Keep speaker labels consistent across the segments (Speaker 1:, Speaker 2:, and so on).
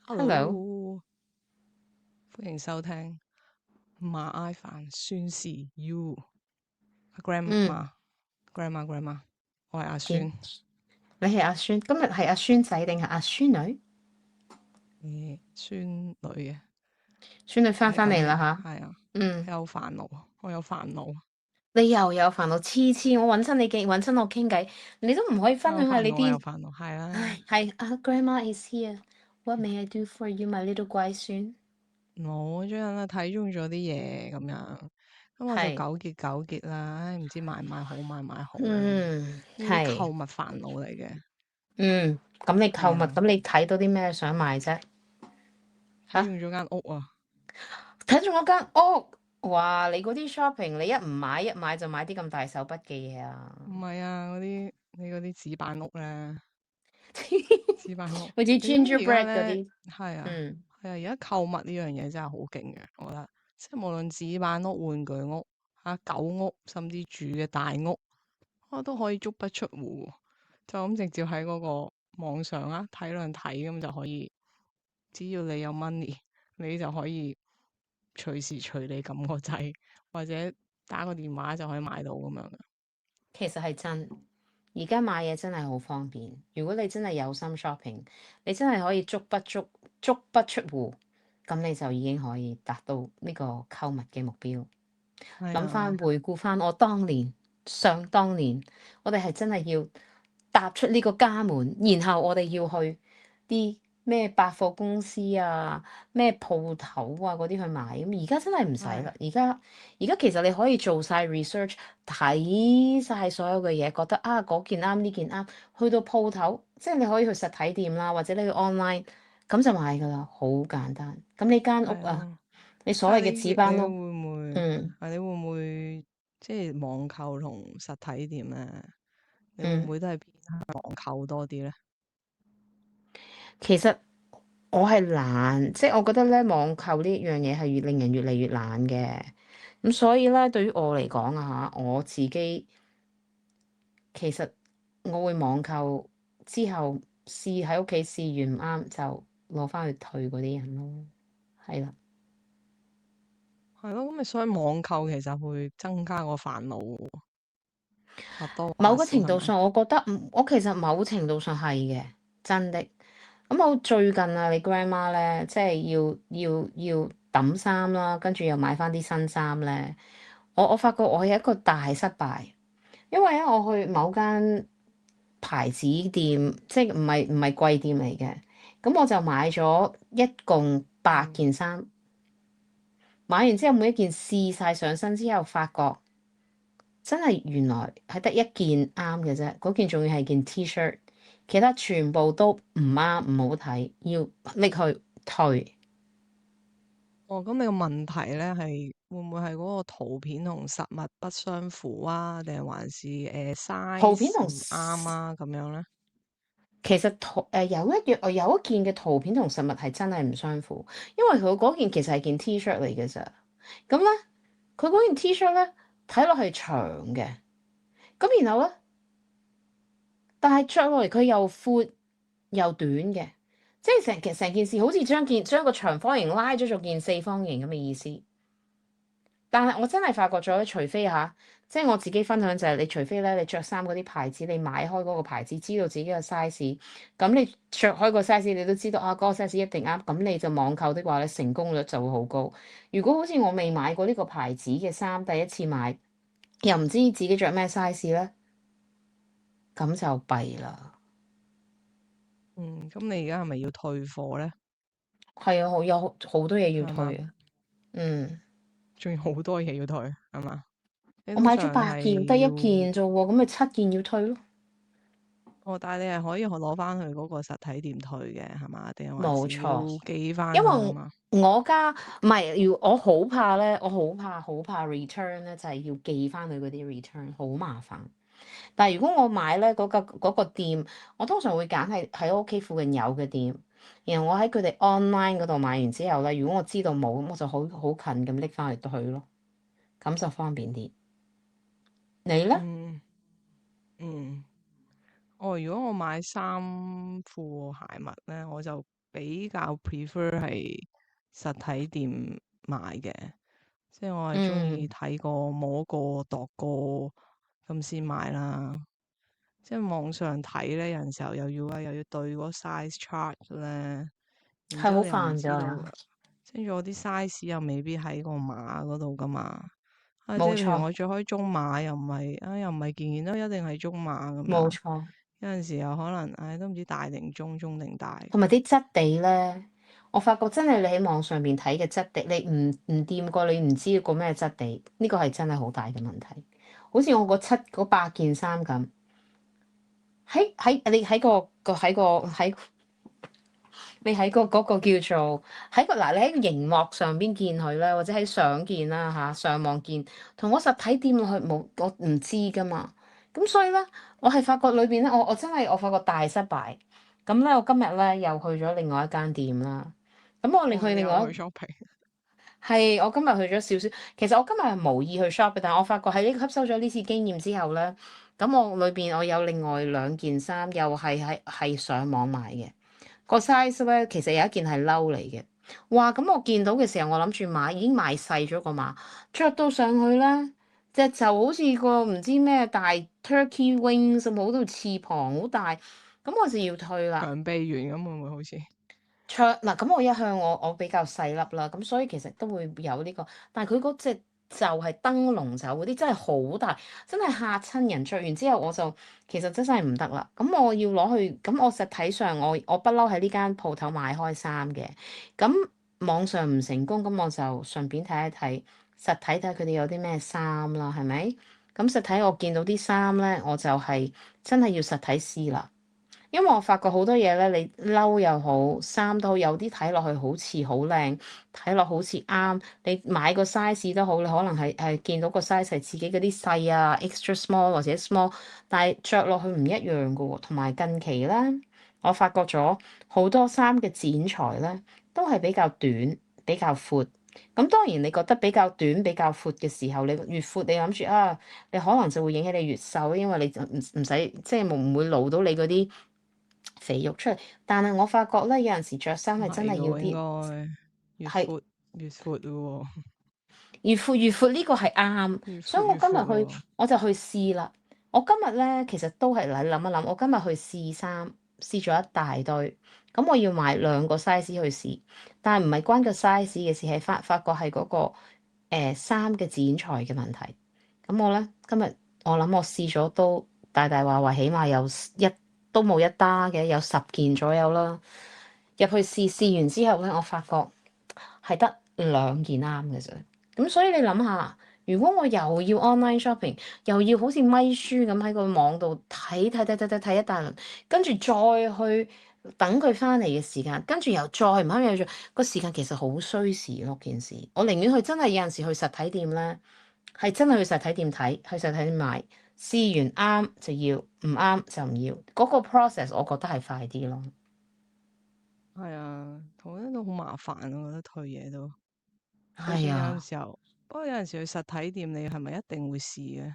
Speaker 1: Hello，Hello，
Speaker 2: 歡迎收聽馬埃凡宣示 U 阿
Speaker 1: 嗯，grandma，
Speaker 2: 我係阿
Speaker 1: 點？
Speaker 2: 孫，
Speaker 1: 你係阿孫，今日係阿孫仔定係阿孫女？
Speaker 2: 孫女嘅，
Speaker 1: 孫女翻
Speaker 2: 係咁嘅，
Speaker 1: 返嚟啦吓。
Speaker 2: 係啊，
Speaker 1: 嗯，
Speaker 2: 有煩惱，我有煩惱，
Speaker 1: 你又有煩惱，次次我揾親我傾偈，你都唔可以分享下
Speaker 2: 我有煩惱，我有
Speaker 1: 你啲。
Speaker 2: 煩惱，係啊，
Speaker 1: 唉，係啊，Grandma is here. What may I do for you, my little 乖孫？
Speaker 2: 我最近睇中咗啲嘢咁樣，咁我就
Speaker 1: 係，
Speaker 2: 糾結啦，唉，唔知買唔買好，買唔買好咧，呢啲購
Speaker 1: 係，
Speaker 2: 物煩惱嚟嘅，
Speaker 1: 咁你購物，
Speaker 2: 係啊，
Speaker 1: 咁你睇到啲咩想買啫？吓，
Speaker 2: 睇中咗間屋啊！
Speaker 1: 睇中我間屋，哇！你嗰啲 shopping，你一買就買啲咁大手筆嘅嘢啊！
Speaker 2: 唔係啊，你嗰啲紙板屋咧，紙板屋，
Speaker 1: 好似
Speaker 2: 你知唔知而家
Speaker 1: gingerbread 嗰
Speaker 2: 咧？
Speaker 1: 啲，
Speaker 2: 係啊，
Speaker 1: 嗯，
Speaker 2: 係啊，而家購物呢樣嘢真係好勁嘅，我覺得，即係無論紙板屋、玩具屋、狗屋，甚至住嘅大屋，我都可以足不出戶，就咁直接喺嗰個網上睇兩睇咁就可以，只要你有 money，你就可以隨時隨地撳個掣，或者打個電話就可以買到咁樣嘅。
Speaker 1: 其實係真。而家買嘢真係好方便。如果你真係有心 shopping，你真係可以足不出戶，咁你就已經可以達到呢個購物嘅目標。
Speaker 2: 係
Speaker 1: 諗翻
Speaker 2: 啊，
Speaker 1: 回顧翻我當年，想當年，我哋係真係要踏出呢個家門，然後我哋要去啲咩百貨公司啊、咩鋪頭啊嗰啲去買。咁而家真係唔使
Speaker 2: 係
Speaker 1: 啦。而家其實你可以做晒 research，睇晒所有嘅嘢，覺得啊嗰件啱，呢件啱，去到鋪頭，即係你可以去實體店啦，或者你去 online，咁就買㗎啦，好簡單。咁你間屋啊，
Speaker 2: 係啊。
Speaker 1: 你所謂嘅紙
Speaker 2: 你會
Speaker 1: 板屋，
Speaker 2: 唔會
Speaker 1: 嗯
Speaker 2: 你會唔會即係網購同實體店咧？你會唔
Speaker 1: 嗯。
Speaker 2: 會都係偏向網購多啲咧？
Speaker 1: 其實我係懶，即係我覺得咧網購呢樣嘢係令人越嚟越懶嘅。咁所以咧，對於我嚟講啊嚇，我自己其實我會網購之後喺屋企試完唔啱就攞翻去退嗰啲人咯。係啦，
Speaker 2: 係咯，咁你所以網購其實會增加個煩惱喎，或多或
Speaker 1: 某個
Speaker 2: 少係咪？
Speaker 1: 程度上，我覺得我其實某程度上係嘅，真的。咁我最近啊，你 grandma 咧，即係要揼衫啦，跟住又買翻啲新衫咧。我發覺我係一個大失敗，因為咧我去某間牌子店，即係唔係貴店嚟嘅，咁我就買咗一共
Speaker 2: 嗯，8
Speaker 1: 件衫，買完之後每一件試晒上身之後，發覺真係原來係得一件啱嘅啫，嗰件仲要係件 T-shirt，其他全部都唔啱，唔好睇，要拎去退。
Speaker 2: 哦，咁你個問題咧係會唔會係嗰個圖片同實物不相符啊？定係還是
Speaker 1: 圖片
Speaker 2: size
Speaker 1: 同
Speaker 2: 唔啱啊？咁樣咧？
Speaker 1: 其實有一件嘅圖片同實物係真係唔相符，因為佢嗰件其實係件 T-shirt 嚟嘅咋。咁咧，佢嗰件 T-shirt 咧睇落係長嘅，咁然後咧，但係着落嚟佢又闊又短嘅，即係成件事好似將個長方形拉咗做件四方形咁嘅意思。但係我真係發覺咗咧，除非即係我自己分享就係，你除非咧，你着衫嗰啲牌子，你買開嗰個牌子，知道自己嘅 size，咁你着開個 size，你都知道啊，嗰個 size 一定啱，咁你就網購的話咧，成功率就會好高。如果好似我未買過呢個牌子嘅衫，第一次買，又唔知自己着咩 size 咧，咁就弊啦。
Speaker 2: 嗯，咁你而家係咪要退貨咧？
Speaker 1: 係啊，有好多嘢要
Speaker 2: 係嘛？
Speaker 1: 退啊。嗯，
Speaker 2: 仲有好多嘢要退，係嘛？你
Speaker 1: 我買咗
Speaker 2: 通常
Speaker 1: 8件，得一
Speaker 2: 係要
Speaker 1: 件啫喎，咁咪7件要退咯。
Speaker 2: 哦，但係你係可以攞翻去嗰個實體店退嘅，係嘛？定係還是要
Speaker 1: 冇錯。
Speaker 2: 寄翻
Speaker 1: 因為
Speaker 2: 去噶嘛？
Speaker 1: 我家唔係，我好怕咧，我好怕 return 咧，就係要寄翻去嗰啲 return，好麻煩。但係如果我買咧嗰個店，我通常會揀係喺我屋企附近有嘅店，然後我喺佢哋 online 嗰度買完之後咧，如果我知道冇，咁我就好近咁拎翻嚟退咯，咁就方便啲。你咧？
Speaker 2: 嗯嗯，哦，如果我買衫褲鞋襪咧，我就比較 prefer 係實體店買嘅，即係我係中意
Speaker 1: 嗯，
Speaker 2: 睇過、摸過、度過咁先買啦。即係網上睇咧，有陣時候又要對嗰 size chart 咧，然之
Speaker 1: 係好
Speaker 2: 後你又唔
Speaker 1: 煩
Speaker 2: 知道，
Speaker 1: 㗎，
Speaker 2: 跟住我啲 size 又未必喺個碼嗰度噶嘛。即
Speaker 1: 冇錯
Speaker 2: 係譬如我着開中碼，又唔係件件都一定係中碼咁樣。
Speaker 1: 冇錯。
Speaker 2: 有陣時又可能，都唔知大定中，中定大。
Speaker 1: 同埋啲質地咧，我發覺真係你喺網上邊睇嘅質地，你唔掂過，你唔知個咩質地，呢個係真係好大嘅問題。好似我嗰8件衫咁，你喺嗰個叫做你喺熒幕上邊見佢咧，或者喺相見啦嚇，上網見，同我實體店落去冇，我唔知噶嘛。咁所以咧，我係發覺裏邊咧，我真係我發覺大失敗。咁咧，我今日咧又去咗另外一間店啦。咁我另去
Speaker 2: 你
Speaker 1: 另外一
Speaker 2: 又去 shopping？
Speaker 1: 係我今日去咗少少，其實我今日係無意去 shop 嘅，但係我發覺喺吸收咗呢次經驗之後咧，咁我裏邊我有另外2件衫，又係上網買嘅。個 size 咧，其實有一件係褸嚟嘅。哇！咁我見到嘅時候，我諗住買，已經買細咗個碼，着到上去咧，隻就好似個唔知咩大 turkey wings 咁，好到翅膀好大，咁我就要退啦。
Speaker 2: 長臂猿咁會唔會好似？
Speaker 1: 嗱，咁我一向我比較細粒啦，咁所以其實都會有呢個，但係佢嗰隻就係燈籠袖嗰啲，真係好大，真係嚇親人。着完之後我就其實真係唔得啦。咁我要攞去，咁我實體上我不嬲喺呢間鋪頭買開衫嘅，咁網上唔成功，咁我就順便睇一睇實體，睇下佢哋有啲咩衫啦，係咪？咁實體我見到啲衫咧，我就係真係要實體試啦。因為我發覺好多嘢咧，你褸又好，衫都好，有啲睇落去好似好靚，睇落好似啱。你買個 size 都好，你可能係見到個 size 係自己嗰啲細啊，extra small 或者 small，但係着落去唔一樣㗎喎。同埋近期咧，我發覺咗好多衫嘅剪裁咧，都係比較短、比較闊。咁當然你覺得比較短、比較闊嘅時候，你越闊，你諗住啊，你可能就會引起你越瘦，因為你就唔使即係唔會露到你嗰啲肥肉出嚟。但係我發覺咧，有陣時着衫
Speaker 2: 唔
Speaker 1: 係真係
Speaker 2: 係嘅喎，應
Speaker 1: 要啲
Speaker 2: 該越
Speaker 1: 係
Speaker 2: 闊越闊嘅喎，
Speaker 1: 越闊呢個係啱，所以我
Speaker 2: 越闊越
Speaker 1: 今日去
Speaker 2: 闊喎。
Speaker 1: 我就去試啦。我今日咧其實都係嚟諗一諗，我今日去試衫，試咗一大堆。咁我要買2個 size 去試，但係唔係關個 size 嘅事，係發覺係嗰個衫嘅剪裁嘅問題。咁我咧今日我諗我試咗都大大話話，起碼有都冇一打嘅，有10件左右啦。入去試完之後咧，我發覺係得2件啱嘅啫。咁所以你諗下，如果我又要 online shopping，又要好似咪書咁喺個網度睇一大輪，跟住再去等佢翻嚟嘅時間，跟住又再唔啱又做，個時間其實好需時咯。件事我寧願去真係有陣時去實體店咧，係真係去實體店睇，去實體店買，試完啱就要，唔啱就唔要。嗰個 process 我覺得係快啲咯。
Speaker 2: 係啊，我覺得都好麻煩啊，我覺得退嘢都。就算有陣
Speaker 1: 係啊，
Speaker 2: 時候，不過有陣時去實體店，你係咪一定會試嘅？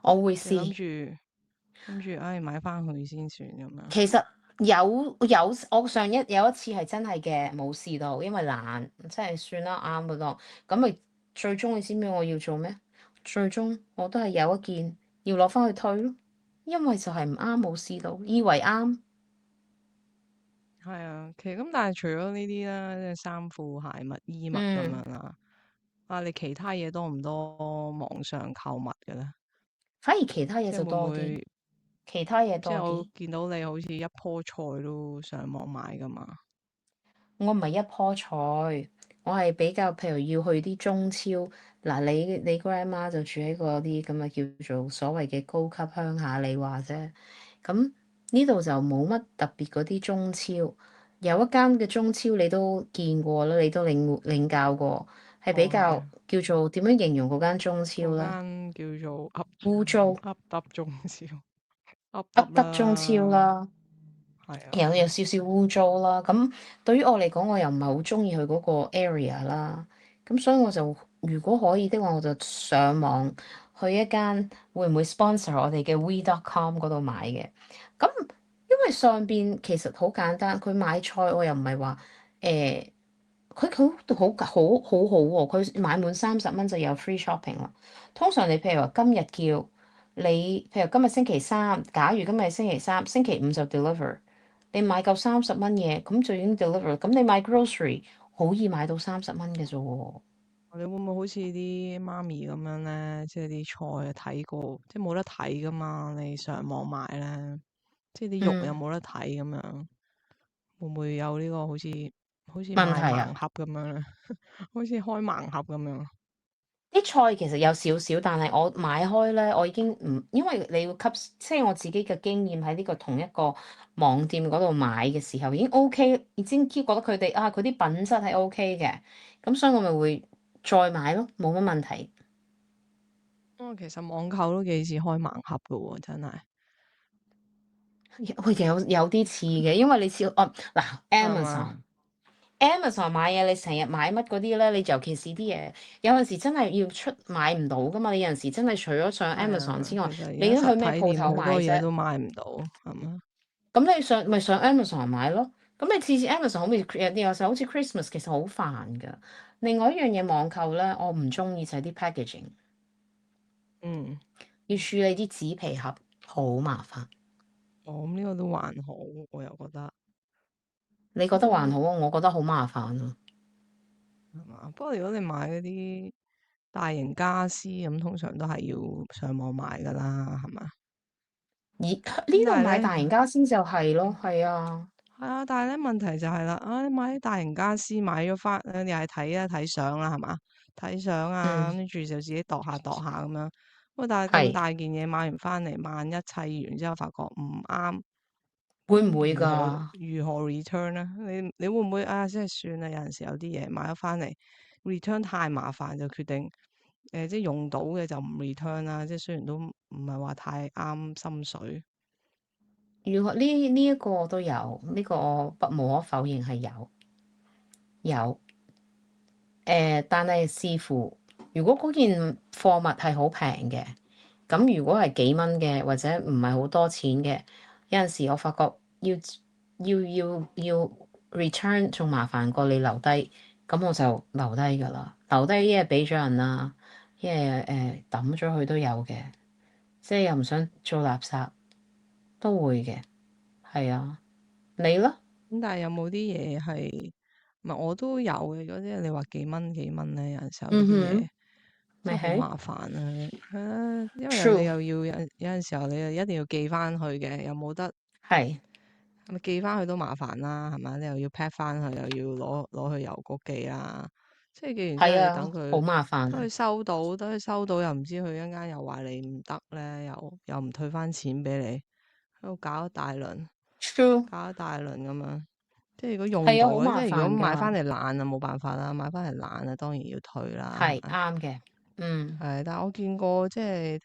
Speaker 1: 我會
Speaker 2: 你諗
Speaker 1: 試。
Speaker 2: 住諗住，買翻去先算咁樣。
Speaker 1: 其實有，我有一次係真係嘅，冇試到，因為懶，真係算啦，啱嗰度。咁咪最終你知唔知我要做咩？最終我都係有一件要攞翻去退咯，因為就係唔啱，冇試到，以為啱。
Speaker 2: 係啊，其實咁，但係除咗呢啲啦，即係衫褲鞋襪衣物咁
Speaker 1: 嗯，
Speaker 2: 樣啦。你其他嘢多唔多網上購物嘅咧？
Speaker 1: 反而其他嘢
Speaker 2: 即係會唔
Speaker 1: 就多啲，
Speaker 2: 會？
Speaker 1: 其他嘢
Speaker 2: 即係我
Speaker 1: 多啲。
Speaker 2: 見到你好似一棵菜都上網買噶嘛？
Speaker 1: 我唔係一棵菜，我係比較譬如要去啲中超。嗱，你 grandma 就住喺嗰啲咁嘅叫做所謂嘅高級鄉下，你話啫。咁呢度就冇乜特別嗰啲中超，有一間嘅中超你都見過啦，你都領教過，係比
Speaker 2: 哦，係
Speaker 1: 較
Speaker 2: 啊，
Speaker 1: 叫做點樣形容嗰間中超
Speaker 2: 嗰
Speaker 1: 咧？
Speaker 2: 間叫做
Speaker 1: 污糟，
Speaker 2: 噏噏中超，噏噏
Speaker 1: 噏得中超
Speaker 2: 啦，
Speaker 1: 啦。
Speaker 2: 係啊，
Speaker 1: 有少少污糟啦，咁對於我嚟講，我又唔係好中意去嗰個 area 啦，咁所以我就如果可以的話，我就上網去一間會唔會 sponsor 我哋嘅 We.com 嗰度買嘅，咁因為上邊其實好簡單，佢買菜我又唔係話誒，佢好好喎，佢買滿30蚊就有 free shopping 啦。通常你譬如話今日叫你，譬如今日星期三，假如今日係星期三，星期五就 deliver，你買夠30蚊嘢，咁就已經 deliver。咁你買 grocery 好易買到30蚊嘅啫喎。
Speaker 2: 你會唔會好似啲媽咪咁樣咧？即係啲菜睇過，即係冇得睇噶嘛？你上網買咧，即係啲肉又
Speaker 1: 嗯，
Speaker 2: 冇得睇咁樣，會唔會有呢個好似買
Speaker 1: 問題啊！
Speaker 2: 盲盒咁樣咧？好似開盲盒咁樣。
Speaker 1: 啲菜其實有少少，但係我買開咧，我已經唔，因為你要吸，即係我自己嘅經驗喺呢個同一個網店嗰度買嘅時候已經 OK，已經覺得佢哋佢啲品質係 OK 嘅，咁所以我咪會再買咯，冇乜問題。
Speaker 2: 其實網購都幾似開盲盒噶喎，真係
Speaker 1: 喂，有啲似嘅，因為你似嗱
Speaker 2: 係嘛？Amazon
Speaker 1: 買嘢，你成日買乜嗰啲咧？你尤其是啲嘢，有陣時真係要出買唔到噶嘛。你有陣時真係除咗上
Speaker 2: 係
Speaker 1: Amazon
Speaker 2: 啊，
Speaker 1: 之外，
Speaker 2: 其實而
Speaker 1: 你都去
Speaker 2: 家實
Speaker 1: 咩鋪頭
Speaker 2: 體店好
Speaker 1: 買啫？
Speaker 2: 多嘢都買唔到，係嘛？
Speaker 1: 咁你上 Amazon 買咯。咁你次次 Amazon 好似有時候好似 Christmas 其實好煩㗎。另外一樣嘢網購咧，我唔中意就係啲 packaging，
Speaker 2: 嗯，
Speaker 1: 要處理啲紙皮盒，好麻煩。
Speaker 2: 咁呢個都還好，我又覺得。
Speaker 1: 你覺得還好啊？我覺得好麻煩啊。
Speaker 2: 係嘛？不過如果你買嗰啲大型家私咁，通常都係要上網買噶啦，係嘛？
Speaker 1: 而
Speaker 2: 咁
Speaker 1: 呢度
Speaker 2: 但係咧，
Speaker 1: 買大型家私就係咯，係啊，
Speaker 2: 係啊，但係咧問題就係啦，你買啲大型家私買咗翻，你係睇相啦，係嘛？睇相啊，
Speaker 1: 嗯，
Speaker 2: 跟住就自己度下度下咁樣。喂，但係咁
Speaker 1: 係
Speaker 2: 大件嘢買完翻嚟，萬一砌完之後發覺唔啱，
Speaker 1: 會唔會
Speaker 2: 咁如何
Speaker 1: 㗎？
Speaker 2: 如何 return 咧？你會唔會即係算啦？有陣時有啲嘢買咗翻嚟 return 太麻煩，就決定即係用到嘅就唔 return 啦。即係雖然都唔係話太啱心水。
Speaker 1: 如果呢一個我都有，呢個我不無可否認係有。但係視乎，如果嗰件貨物係好平嘅，咁如果係幾蚊嘅或者唔係好多錢嘅，有陣時我發覺要 return 仲麻煩過你留低，咁我就留低㗎啦。留低一係俾咗人啦，一係抌咗佢都有嘅，即係又唔想做垃圾，都會嘅。係啊，你咧？
Speaker 2: 咁但係有冇啲嘢係，唔係我都有嘅。嗰啲你話幾蚊咧，有陣時候有啲嘢
Speaker 1: 嗯哼，咪係
Speaker 2: 真係好麻煩啊。係啊，因為你
Speaker 1: ，true，
Speaker 2: 又要有陣時候你又一定要寄翻去嘅，又冇得，
Speaker 1: 係
Speaker 2: 係咪寄翻去都麻煩啦，係咪？你又要 pack 翻去，又要攞去郵局寄啦。即係寄完之後，你
Speaker 1: 係啊，好
Speaker 2: 等佢
Speaker 1: 麻煩啊
Speaker 2: 等佢收到，等佢收到又唔知佢一陣間又話你唔得咧，又唔退翻錢俾你，喺度搞一大輪，，true。搞一大輪咁樣。即係如果用
Speaker 1: 係啊，
Speaker 2: 到嘅，即
Speaker 1: 好麻
Speaker 2: 係如果買翻
Speaker 1: 煩㗎，
Speaker 2: 嚟爛啊，冇辦法啦，買翻嚟爛啊，當然要退啦，係
Speaker 1: 係
Speaker 2: 咪？
Speaker 1: 啱嘅，嗯
Speaker 2: 係，但係我見過即係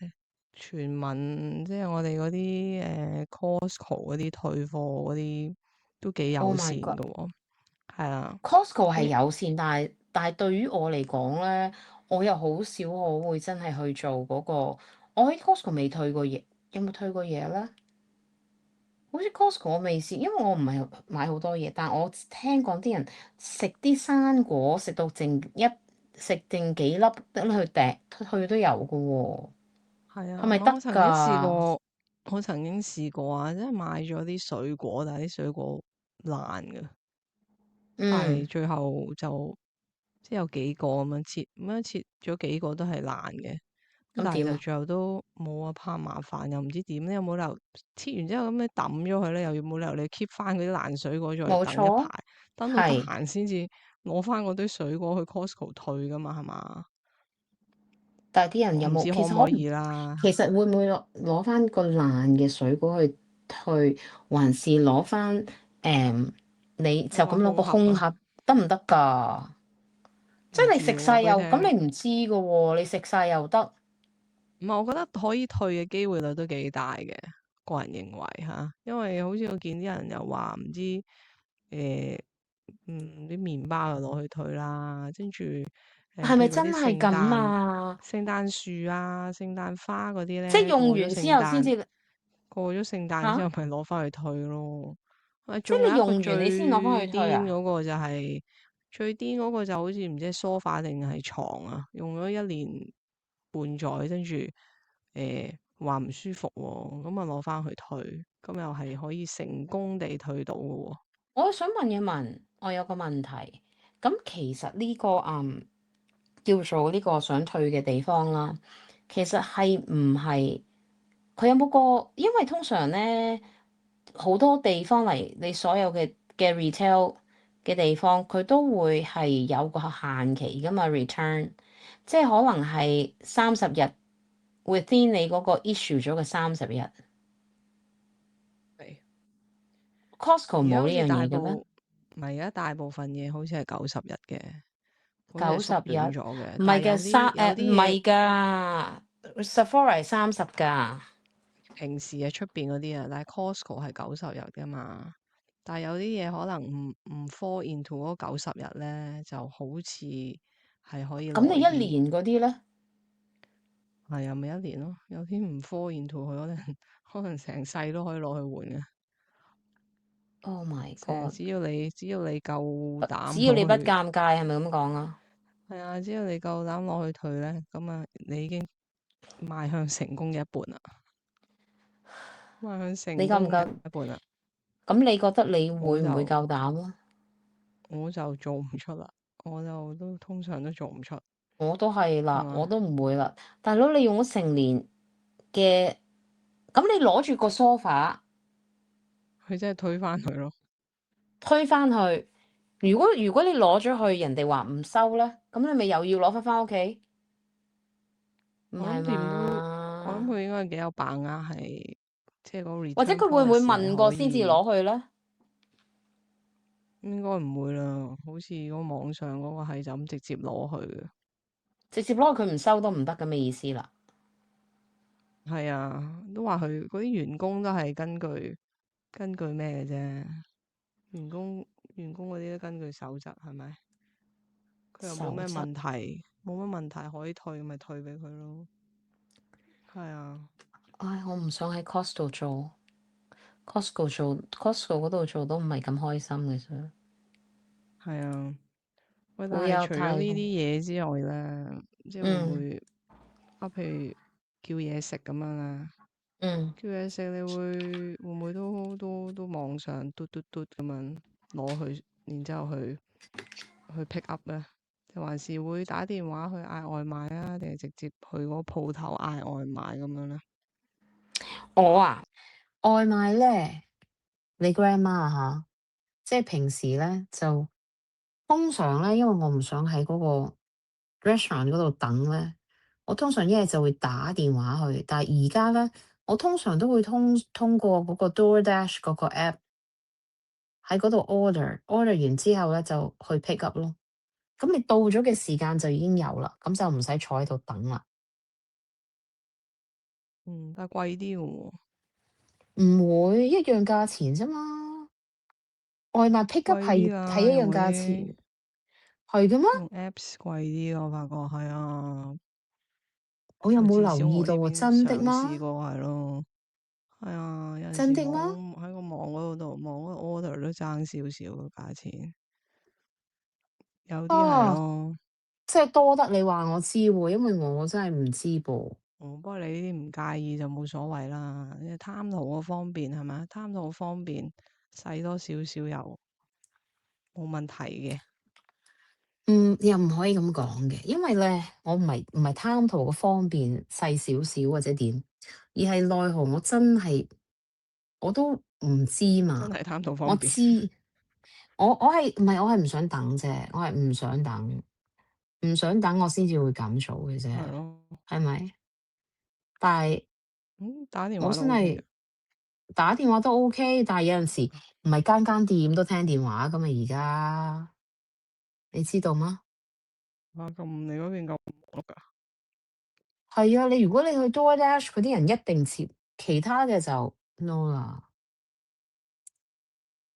Speaker 2: 傳聞，即係我哋嗰啲Costco 嗰啲退貨嗰啲都幾
Speaker 1: ，Oh
Speaker 2: 友
Speaker 1: my
Speaker 2: 善噶
Speaker 1: god，Costco
Speaker 2: 喎。係啊，
Speaker 1: 係
Speaker 2: 咁
Speaker 1: 友善，但係對於我嚟講咧，我又好少我會真係去做嗰個，我喺 Costco 未退過嘢，有冇退過嘢咧？好似 Costco 我未試，因為我唔係買好多嘢，但我聽講啲人食啲生果食到食剩幾粒，等佢掟去都有㗎喎，
Speaker 2: 係啊，
Speaker 1: 係咪得
Speaker 2: 我曾經試
Speaker 1: 㗎？
Speaker 2: 過，我曾經試過啊，即係買咗啲水果，但係啲水果爛嘅，但係
Speaker 1: 嗯，
Speaker 2: 最後就即係有幾個咁樣切，咁樣切咗幾個都係爛嘅。咁但係
Speaker 1: 咁點啊？
Speaker 2: 就最後都冇啊，怕麻煩又唔知點咧，有冇理由切完之後咁你抌咗佢咧？又要冇理由你 keep 翻嗰啲爛水果再嚟
Speaker 1: 冇
Speaker 2: 等一排，
Speaker 1: 錯，
Speaker 2: 等到得
Speaker 1: 係。
Speaker 2: 閒先至攞翻嗰堆水果去 Costco 退噶嘛，係嘛？
Speaker 1: 但係啲人有冇
Speaker 2: 我唔知可
Speaker 1: 其實可唔
Speaker 2: 唔可以啦。
Speaker 1: 其實會唔會攞翻個爛嘅水果去退，還是攞翻你就
Speaker 2: 攞翻
Speaker 1: 咁攞個
Speaker 2: 空盒啊？
Speaker 1: 空盒得唔得㗎？即係你
Speaker 2: 唔知喎，話
Speaker 1: 食晒又
Speaker 2: 俾你聽。
Speaker 1: 咁你唔知㗎喎，你食晒又得，
Speaker 2: 唔係，我覺得可以退嘅機會率都幾大嘅，個人認為嚇，因為好似我見啲人又話唔知誒，啲麵包又攞去退啦，跟住
Speaker 1: 係咪
Speaker 2: 譬如嗰啲
Speaker 1: 真係咁啊？
Speaker 2: 聖誕樹啊、聖誕花嗰啲咧，
Speaker 1: 即係用
Speaker 2: 過咗
Speaker 1: 完之後先至
Speaker 2: 過咗聖誕之
Speaker 1: 嚇，
Speaker 2: 後咪攞翻去退咯。啊，
Speaker 1: 即係你
Speaker 2: 仲有一個最
Speaker 1: 用完你先攞翻去退
Speaker 2: 癲
Speaker 1: 啊？
Speaker 2: 嗰個就係、最癲嗰個就好似唔知係梳化定係床啊，用咗1年半載，跟住話唔舒服喎、咁啊攞翻去退，咁又係可以成功地退到嘅喎、
Speaker 1: 我想問一問，我有個問題，咁其實呢個叫做呢個想退嘅地方啦，其實係唔係佢有冇個？因為通常咧好多地方嚟，你所有嘅 retail 嘅地方，佢都會係有個限期噶嘛 return，即係可能係30日 within 你嗰個 issue 咗嘅30日。
Speaker 2: 係
Speaker 1: Costco 冇呢
Speaker 2: 而家好似
Speaker 1: 樣嘢嘅咩？
Speaker 2: 唔係而家大部分嘢好似係90日嘅，好似係縮短
Speaker 1: 90日
Speaker 2: 咗嘅，
Speaker 1: 唔係嘅，
Speaker 2: 但係有啲嘢。
Speaker 1: 唔係㗎，Sephora 係30㗎。
Speaker 2: 平時喺出邊嗰啲啊，但係 Costco 係90日噶嘛，但係有啲嘢可能唔 fall into 嗰90日咧，就好似係可以耐
Speaker 1: 咁你一
Speaker 2: 啲。
Speaker 1: 年嗰啲咧
Speaker 2: 係啊，咪1年咯，有啲唔 fall into 佢可能可能成世都可以攞去換嘅，
Speaker 1: ？Oh my
Speaker 2: 即係
Speaker 1: god！
Speaker 2: 只要你夠膽
Speaker 1: 只要你不
Speaker 2: 攞去，
Speaker 1: 尷尬，係咪咁講啊？
Speaker 2: 係啊，只要你夠膽攞去退咧，咁啊，你已經邁向成功嘅一半啦，邁向成功嘅
Speaker 1: 你夠唔夠？
Speaker 2: 一半啦，
Speaker 1: 咁你覺得你會唔會
Speaker 2: 我就。
Speaker 1: 夠膽啊？
Speaker 2: 我就做唔出啦，我就都通常都做唔出，
Speaker 1: 我都係啦，我
Speaker 2: 係嘛？
Speaker 1: 都唔會啦。大佬，你用咗成年嘅，咁你攞住個 sofa
Speaker 2: 佢真係推翻佢咯。
Speaker 1: 推翻去，如果你攞咗去，人哋話唔收咧，咁你咪又要攞翻屋企？唔係
Speaker 2: 我諗點都，我諗
Speaker 1: 嘛？
Speaker 2: 佢應該幾有把握係，即係嗰個
Speaker 1: 或者
Speaker 2: return
Speaker 1: 佢會唔會
Speaker 2: policy 係
Speaker 1: 問過先至
Speaker 2: 可以，
Speaker 1: 攞去咧？
Speaker 2: 應該唔會啦。好似嗰網上嗰個係就咁直接攞去嘅。
Speaker 1: 直接攞去佢唔收都唔得咁嘅意思啦。
Speaker 2: 係啊，都話佢嗰啲員工都係根據咩嘅啫？員工嗰啲都根據守則係咪？佢又冇咩
Speaker 1: 守則，
Speaker 2: 問題，冇乜問題可以退，咪退俾佢咯。係啊。
Speaker 1: 唉，我唔想喺 Costco 做，Costco 嗰度做都唔係咁開心嘅啫，
Speaker 2: 係啊。喂，但
Speaker 1: 會有
Speaker 2: 係除咗呢啲
Speaker 1: 太
Speaker 2: 嘢之外咧，即係會唔
Speaker 1: 嗯
Speaker 2: 會譬如叫嘢食咁樣啦，
Speaker 1: 嗯。
Speaker 2: 叫嘢食你會唔會都網上嘟嘟嘟咁樣攞去，然之後去 pick up 咧？定還是會打電話去嗌外賣啊？定係直接去嗰個鋪頭嗌外賣咁樣咧？
Speaker 1: 我啊，外賣咧，你 grandma 啊吓，即係平時咧就通常咧，因為我唔想喺嗰個 restaurant 嗰度等咧，我通常一係就會打電話去，但係而家咧，我通常都會通過嗰個 DoorDash 嗰個 app 喺嗰度 order 完之後咧就去 pick up 咯。咁你到咗嘅時間就已經有啦，咁就唔使坐喺度等啦。
Speaker 2: 嗯，但係貴啲嘅喎，
Speaker 1: 唔會一樣價錢啫嘛，外賣 pick up
Speaker 2: 貴啲
Speaker 1: 係
Speaker 2: 㗎，又
Speaker 1: 一樣價
Speaker 2: 會
Speaker 1: 錢，係嘅咩？
Speaker 2: 用 Apps 貴啲，我發覺係啊。
Speaker 1: 我有冇
Speaker 2: 就至
Speaker 1: 留意到喎？
Speaker 2: 少我呢邊
Speaker 1: 真的
Speaker 2: 嘗試
Speaker 1: 嗎？
Speaker 2: 過係咯，係啊，有陣時
Speaker 1: 真的嗎？
Speaker 2: 喺個網嗰度望個 order 都爭少少嘅價錢，有啲係
Speaker 1: 啊，
Speaker 2: 咯。
Speaker 1: 即係多得你話我知喎，因為我真係唔知噃。
Speaker 2: 不過你呢啲唔介意就冇所謂啦。你貪圖個方便係咪？貪圖個方便，使多少少又冇問題嘅。
Speaker 1: 又唔可以咁講嘅，因為咧，我唔係貪圖個方便細少少或者點，而係奈何我真係我都唔知嘛。
Speaker 2: 真係貪圖方便，
Speaker 1: 我知，我係唔想等啫，我係唔想等，唔想等我先至會咁做嘅啫，
Speaker 2: 係咯。
Speaker 1: 係咪？但係
Speaker 2: 打電話都
Speaker 1: 我真
Speaker 2: OK 嘅。
Speaker 1: 係打電話都 OK，但係有陣時唔係間間店都聽電話噶嘛，而家你知道嗎？
Speaker 2: 咁你嗰邊咁忙碌㗎？
Speaker 1: 係啊，如果你去 DoorDash 嗰啲人一定接，其他嘅就 no 啦。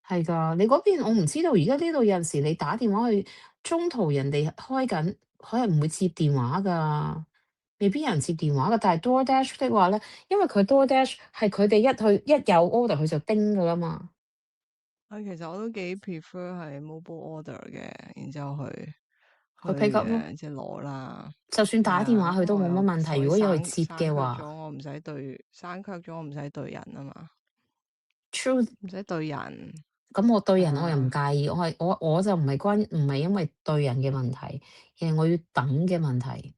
Speaker 1: 係㗎，你嗰邊我唔知道，而家呢度有陣時你打電話去，中途人哋開緊，佢係唔會接電話㗎。未必有人接電話嘅。但係 DoorDash 的話咧，因為佢 DoorDash 係佢哋一有 order 佢就叮㗎啦嘛。
Speaker 2: 其實我都幾 prefer 係 mobile order 嘅，然之後去
Speaker 1: 佢 pick up 咯，
Speaker 2: 即係攞啦。
Speaker 1: 就算打電話
Speaker 2: 係啊，
Speaker 1: 佢都
Speaker 2: 因為我又
Speaker 1: 冇乜問題。
Speaker 2: 可以
Speaker 1: 如果要去接
Speaker 2: 刪卻咗，
Speaker 1: 嘅話
Speaker 2: 我唔使對刪卻咗，我唔使對人啊嘛，，true。唔使對人。
Speaker 1: 咁我對
Speaker 2: 係
Speaker 1: 人我又唔
Speaker 2: 啊，
Speaker 1: 介意，我就唔係因為對人嘅問題，而係我要等嘅問題。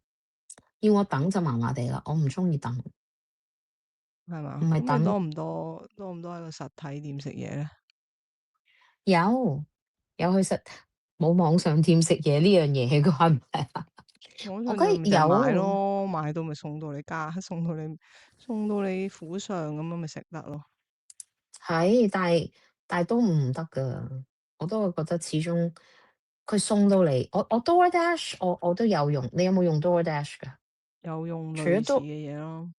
Speaker 1: 要我等就麻麻地啦，我唔中意等，
Speaker 2: 係嘛？
Speaker 1: 唔係等。
Speaker 2: 咁你多唔多喺個實體店食嘢咧？
Speaker 1: 有有去食冇網上店食嘢呢樣嘢嘅係唔係啊？
Speaker 2: 網
Speaker 1: 我覺得
Speaker 2: 上店咪就係買
Speaker 1: 有
Speaker 2: 咯，買到咪送到你家，送到你府上咁樣咪食得咯。
Speaker 1: 係，但係都唔得㗎，我都會覺得始終佢送到嚟，我 DoorDash 我都有用，你有冇用 DoorDash 㗎？
Speaker 2: 有用
Speaker 1: 除咗
Speaker 2: 類似
Speaker 1: Do
Speaker 2: 嘅嘢咯。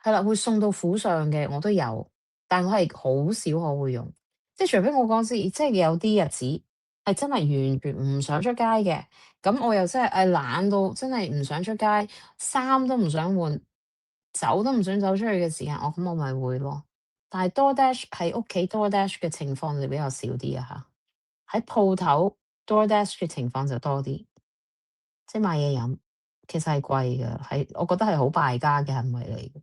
Speaker 1: 係啦，會送到府上嘅我都有，但我係好少可會用，即係除非我嗰時即係有啲日子係真係完全唔想出街嘅，咁我又真係懶到真係唔想出街，衫都唔想換，走都唔想走出去嘅時間，咁我咪會咯。但係 DoorDash 喺屋企 DoorDash 嘅情況就比較少啲啊嚇，喺鋪頭 DoorDash 嘅情況就多啲，即係買嘢飲其實係貴㗎，我覺得係好敗家嘅行為嚟嘅。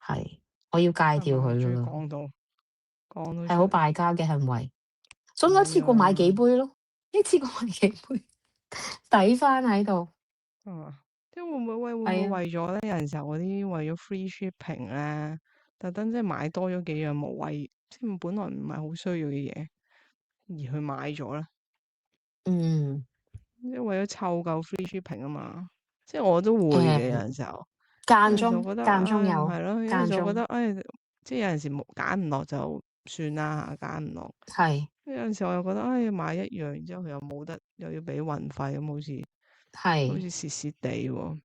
Speaker 1: 係，我要戒掉
Speaker 2: 係嘛？終於
Speaker 1: 佢噶啦，
Speaker 2: 講到出嚟。
Speaker 1: 係好敗家嘅行為。所以我一
Speaker 2: 唔緊
Speaker 1: 次過買幾
Speaker 2: 要啦，
Speaker 1: 杯咯，一次過買幾杯，抵翻喺度。
Speaker 2: 係嘛？即係會唔會
Speaker 1: 係啊，
Speaker 2: 為咗咧？有陣時候嗰啲為咗 free shipping 咧，特登即係買多咗幾樣無謂，即係本來唔係好需要嘅嘢，而去買咗咧。
Speaker 1: 嗯，
Speaker 2: 即係為咗湊夠 free shipping 啊嘛。即係我都會嘅，有
Speaker 1: 誒、
Speaker 2: 陣時候。有陣時候
Speaker 1: 間中
Speaker 2: 覺得，
Speaker 1: 間中
Speaker 2: 唉，
Speaker 1: 有，
Speaker 2: 係咯，有陣時候覺得，
Speaker 1: 間中
Speaker 2: 唉，即係有陣時冇揀唔落就算啦，揀唔落。
Speaker 1: 係
Speaker 2: 有陣時我又覺得，唉，買一樣，然之後佢又冇得，又要俾運費，咁好似
Speaker 1: 係。
Speaker 2: 蝕蝕地喎。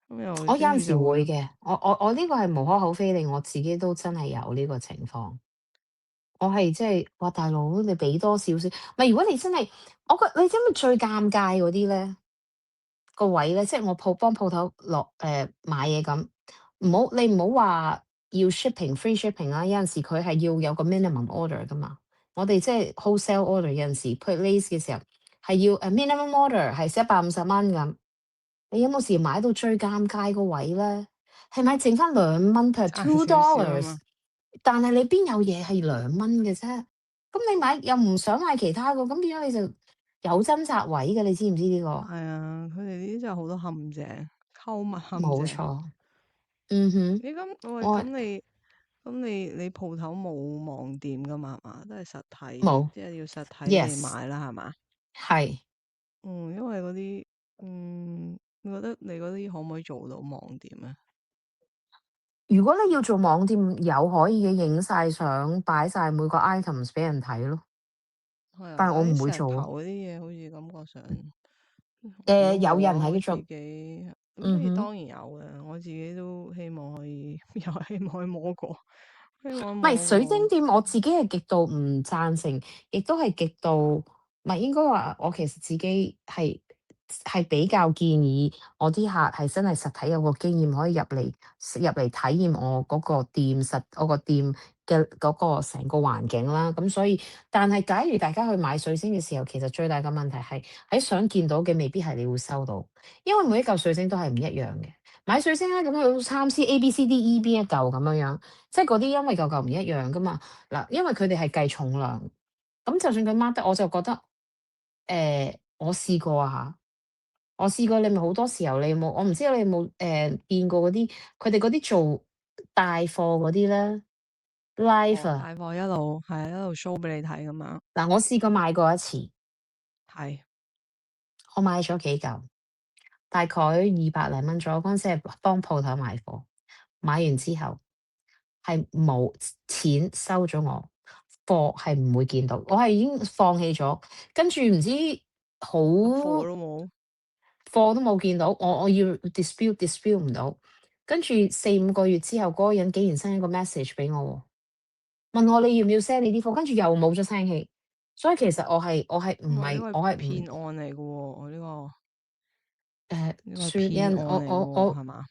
Speaker 2: 咁又
Speaker 1: 我有陣時
Speaker 2: 跟住就會，
Speaker 1: 會嘅，我呢個係無可厚非，令我自己都真係有呢個情況。我係即係話大佬，你俾多少少，咪如果你真係，你知唔知最尷尬嗰啲咧？個位咧，即係我幫鋪頭買嘢咁，你唔好話要 free shipping 啦，有陣時佢係要有個 minimum order 噶嘛。我哋即係 wholesale order 有陣時 put lace 嘅時候係要minimum order 係150蚊咁。你有冇時買到最尷尬個位咧？係咪剩翻2蚊 per
Speaker 2: 差
Speaker 1: two
Speaker 2: 少少啊
Speaker 1: dollars？
Speaker 2: 嘛。
Speaker 1: 但係你邊有嘢係2蚊嘅啫？咁你買又唔想買其他個，咁變咗你就有掙扎位嘅，你知唔知呢個？
Speaker 2: 係啊，佢哋呢啲真係好多陷阱，購物陷阱。
Speaker 1: 冇錯。嗯哼，
Speaker 2: 你咁喂，
Speaker 1: 我
Speaker 2: 咁你鋪頭冇網店噶嘛？係嘛，都係實體，
Speaker 1: 冇
Speaker 2: 即係要實體地
Speaker 1: ，yes，
Speaker 2: 買啦，係嘛？
Speaker 1: 係。
Speaker 2: 因為嗰啲，你覺得你嗰啲可唔可以做到網店咧？
Speaker 1: 如果你要做網店，有可以嘅，影晒相，擺晒每個 items 俾人睇咯。
Speaker 2: 係啊，
Speaker 1: 但係我唔會
Speaker 2: 但係啲石
Speaker 1: 做咯。
Speaker 2: 頭嗰啲嘢，好似感覺上，如
Speaker 1: 有人
Speaker 2: 果我自
Speaker 1: 喺度，
Speaker 2: 己，咁
Speaker 1: 嗯哼。
Speaker 2: 當然有嘅，我自己都希望可以，又希望可以摸過，希望
Speaker 1: 唔係
Speaker 2: 摸過。
Speaker 1: 水晶店，我自己係極度唔贊成，亦都係極度唔係應該話，我其實自己係比較建議我啲客係真係實體有個經驗，可以入嚟體驗我個店嘅嗰個成個環境啦。咁所以，但係假如大家去買水晶嘅時候，其實最大嘅問題係喺想見到嘅未必係你會收到，因為每一嚿水晶都係唔一樣嘅。買水晶咧，咁佢參差 A、B、C、D、E、B 一嚿咁樣樣。即係嗰啲因為嚿嚿唔一樣噶嘛，嗱，因為佢哋係計重量，咁就算佢 mark 得，我就覺得，我試過啊嚇，我試過，你咪好多時候你有冇我唔知你有冇見過嗰啲，佢哋嗰啲做帶貨嗰啲咧，live
Speaker 2: 哦，
Speaker 1: 啊，
Speaker 2: 帶貨一路 show 俾你睇咁樣。
Speaker 1: 嗱，我試過買過一次，
Speaker 2: 係。
Speaker 1: 我買咗幾嚿，大概200零蚊左右，嗰陣時係幫鋪頭買貨，買完之後係冇錢收咗我。貨係唔會見到，我係已經放棄咗，跟住唔知好
Speaker 2: 一貨都冇。
Speaker 1: 貨都冇見到，我要 dispute 唔到，跟住4、5個月之後，嗰個人竟然 send 一個 message 俾我喎，問我你要唔要 send 你啲貨，跟住又冇咗聲氣，所以其實我係唔
Speaker 2: 哇！呢
Speaker 1: 係
Speaker 2: 個係
Speaker 1: 我係唔
Speaker 2: 騙案嚟嘅喎，呢個。呢個
Speaker 1: 算因
Speaker 2: 騙案嚟嘅喎，
Speaker 1: 我我我，
Speaker 2: 係嘛？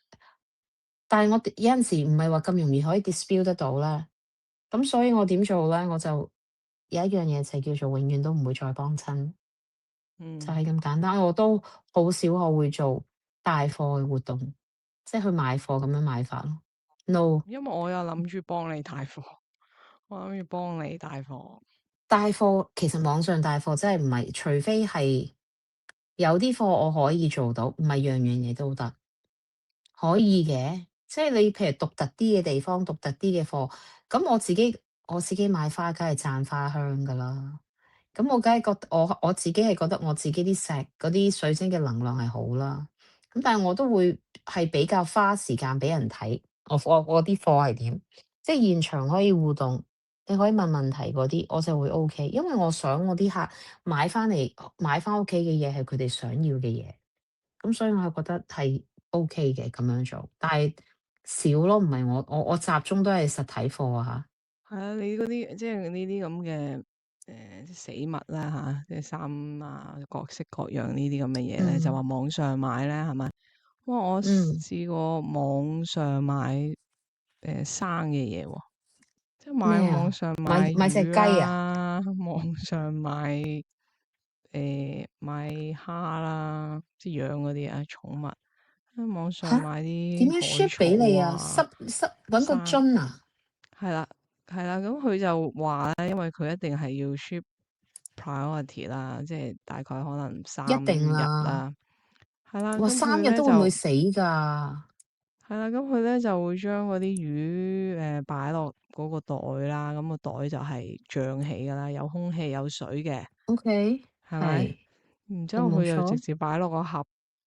Speaker 1: 但係我有陣時唔係話咁容易可以 dispute 得到啦。咁所以我點做咧？我就有一樣嘢就叫做永遠都唔會再幫襯，就
Speaker 2: 嗯，
Speaker 1: 係咁簡單。我都好少我會做帶貨嘅活動，即係去買貨咁樣買法咯。No，
Speaker 2: 因為我有諗住幫你帶貨，我諗住幫你帶貨。
Speaker 1: 帶貨其實網上帶貨真係唔係，除非係有啲貨我可以做到，唔係樣樣嘢都得。可以嘅，即係你譬如獨特啲嘅地方、獨特啲嘅貨，咁我自己買花梗係讚花香噶啦。咁我梗係覺得我自己係覺得我自己啲石嗰啲水晶嘅能量係好啦。咁但係我都會係比較花時間俾人睇，我啲貨係點，即係現場可以互動，你可以問問題嗰啲，我就會 OK，因為我想我啲客買翻屋企嘅嘢係佢哋想要嘅嘢。咁所以我係覺得係 OK 嘅咁樣做，但係少咯，唔係我集中都係實體貨啊
Speaker 2: 係啊，你嗰啲即係呢啲咁嘅死物啦嚇，即係衫啊各式各樣呢啲咁嘅嘢
Speaker 1: 嚇。
Speaker 2: 咧，就話網上買咧係咪？哇！我
Speaker 1: 嗯，
Speaker 2: 試過網上買生嘅嘢喎，即係買
Speaker 1: 咩啊？
Speaker 2: 網上買
Speaker 1: 買隻
Speaker 2: 魚
Speaker 1: 雞啊？
Speaker 2: 啦，網上買蝦啦，即係養嗰啲啊寵物，喺網上
Speaker 1: 吓？
Speaker 2: 買
Speaker 1: 點樣
Speaker 2: 啲海
Speaker 1: ship 俾你啊？
Speaker 2: 草啊，
Speaker 1: 搵個
Speaker 2: 生
Speaker 1: 樽啊？
Speaker 2: 係啦係啦，咁佢就話咧，因為佢一定係要 ship priority 啦，即係大概可能
Speaker 1: 一定
Speaker 2: 3日
Speaker 1: 啦。
Speaker 2: 啦，係啦，
Speaker 1: 哇，
Speaker 2: 咁佢
Speaker 1: 3日都會唔會
Speaker 2: 咧就
Speaker 1: 死㗎？
Speaker 2: 係啦，咁佢咧就會將嗰啲魚擺落嗰個袋啦，咁個袋就係脹起噶啦，有空氣有水嘅，OK，係咪？
Speaker 1: 係，
Speaker 2: 然之後佢就直
Speaker 1: 冇錯。
Speaker 2: 接擺落個盒，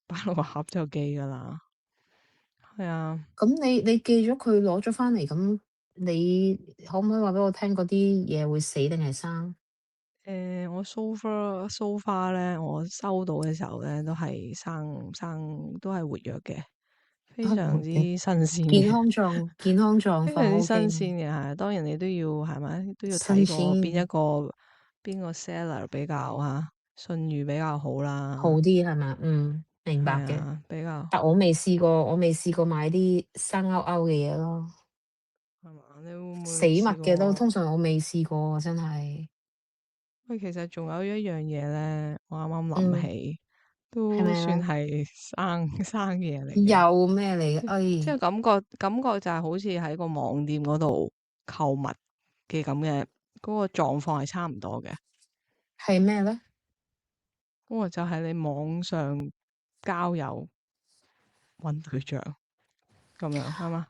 Speaker 2: 擺落個盒就寄噶啦。係啊，
Speaker 1: 咁你寄咗佢攞咗翻嚟，咁你可唔可以話俾我聽嗰啲嘢會死定係生？
Speaker 2: 我 so far 咧，我收到嘅時候咧都係生都係活躍嘅，非
Speaker 1: 啊，
Speaker 2: 常之新鮮嘅。
Speaker 1: 健康狀況
Speaker 2: 非常之新
Speaker 1: OK，
Speaker 2: 鮮嘅係，當然你都要係咪都要
Speaker 1: 新
Speaker 2: 睇過
Speaker 1: 鮮
Speaker 2: 邊個 seller 比較信譽比較好
Speaker 1: 好
Speaker 2: 啦，
Speaker 1: 啲係嘛？嗯，明白嘅。
Speaker 2: 係啊，比較
Speaker 1: 但我未試過買啲生勾勾嘅嘢咯，
Speaker 2: 係嘛？你會唔
Speaker 1: 死物
Speaker 2: 會試
Speaker 1: 嘅都通
Speaker 2: 過？
Speaker 1: 常我未試過，真係。
Speaker 2: 喂，其實仲有一樣嘢咧，我啱啱諗
Speaker 1: 嗯，
Speaker 2: 起，都
Speaker 1: 係咪咧？
Speaker 2: 算係生嘅嘢嚟嘅，
Speaker 1: 又咩嚟嘅？
Speaker 2: 即係
Speaker 1: 哎，
Speaker 2: 感覺就係好似喺個網店嗰度購物嘅咁嘅嗰個狀況係差唔多嘅，
Speaker 1: 係咩咧？
Speaker 2: 嗰個就係你網上交友揾對象。咁樣係嘛？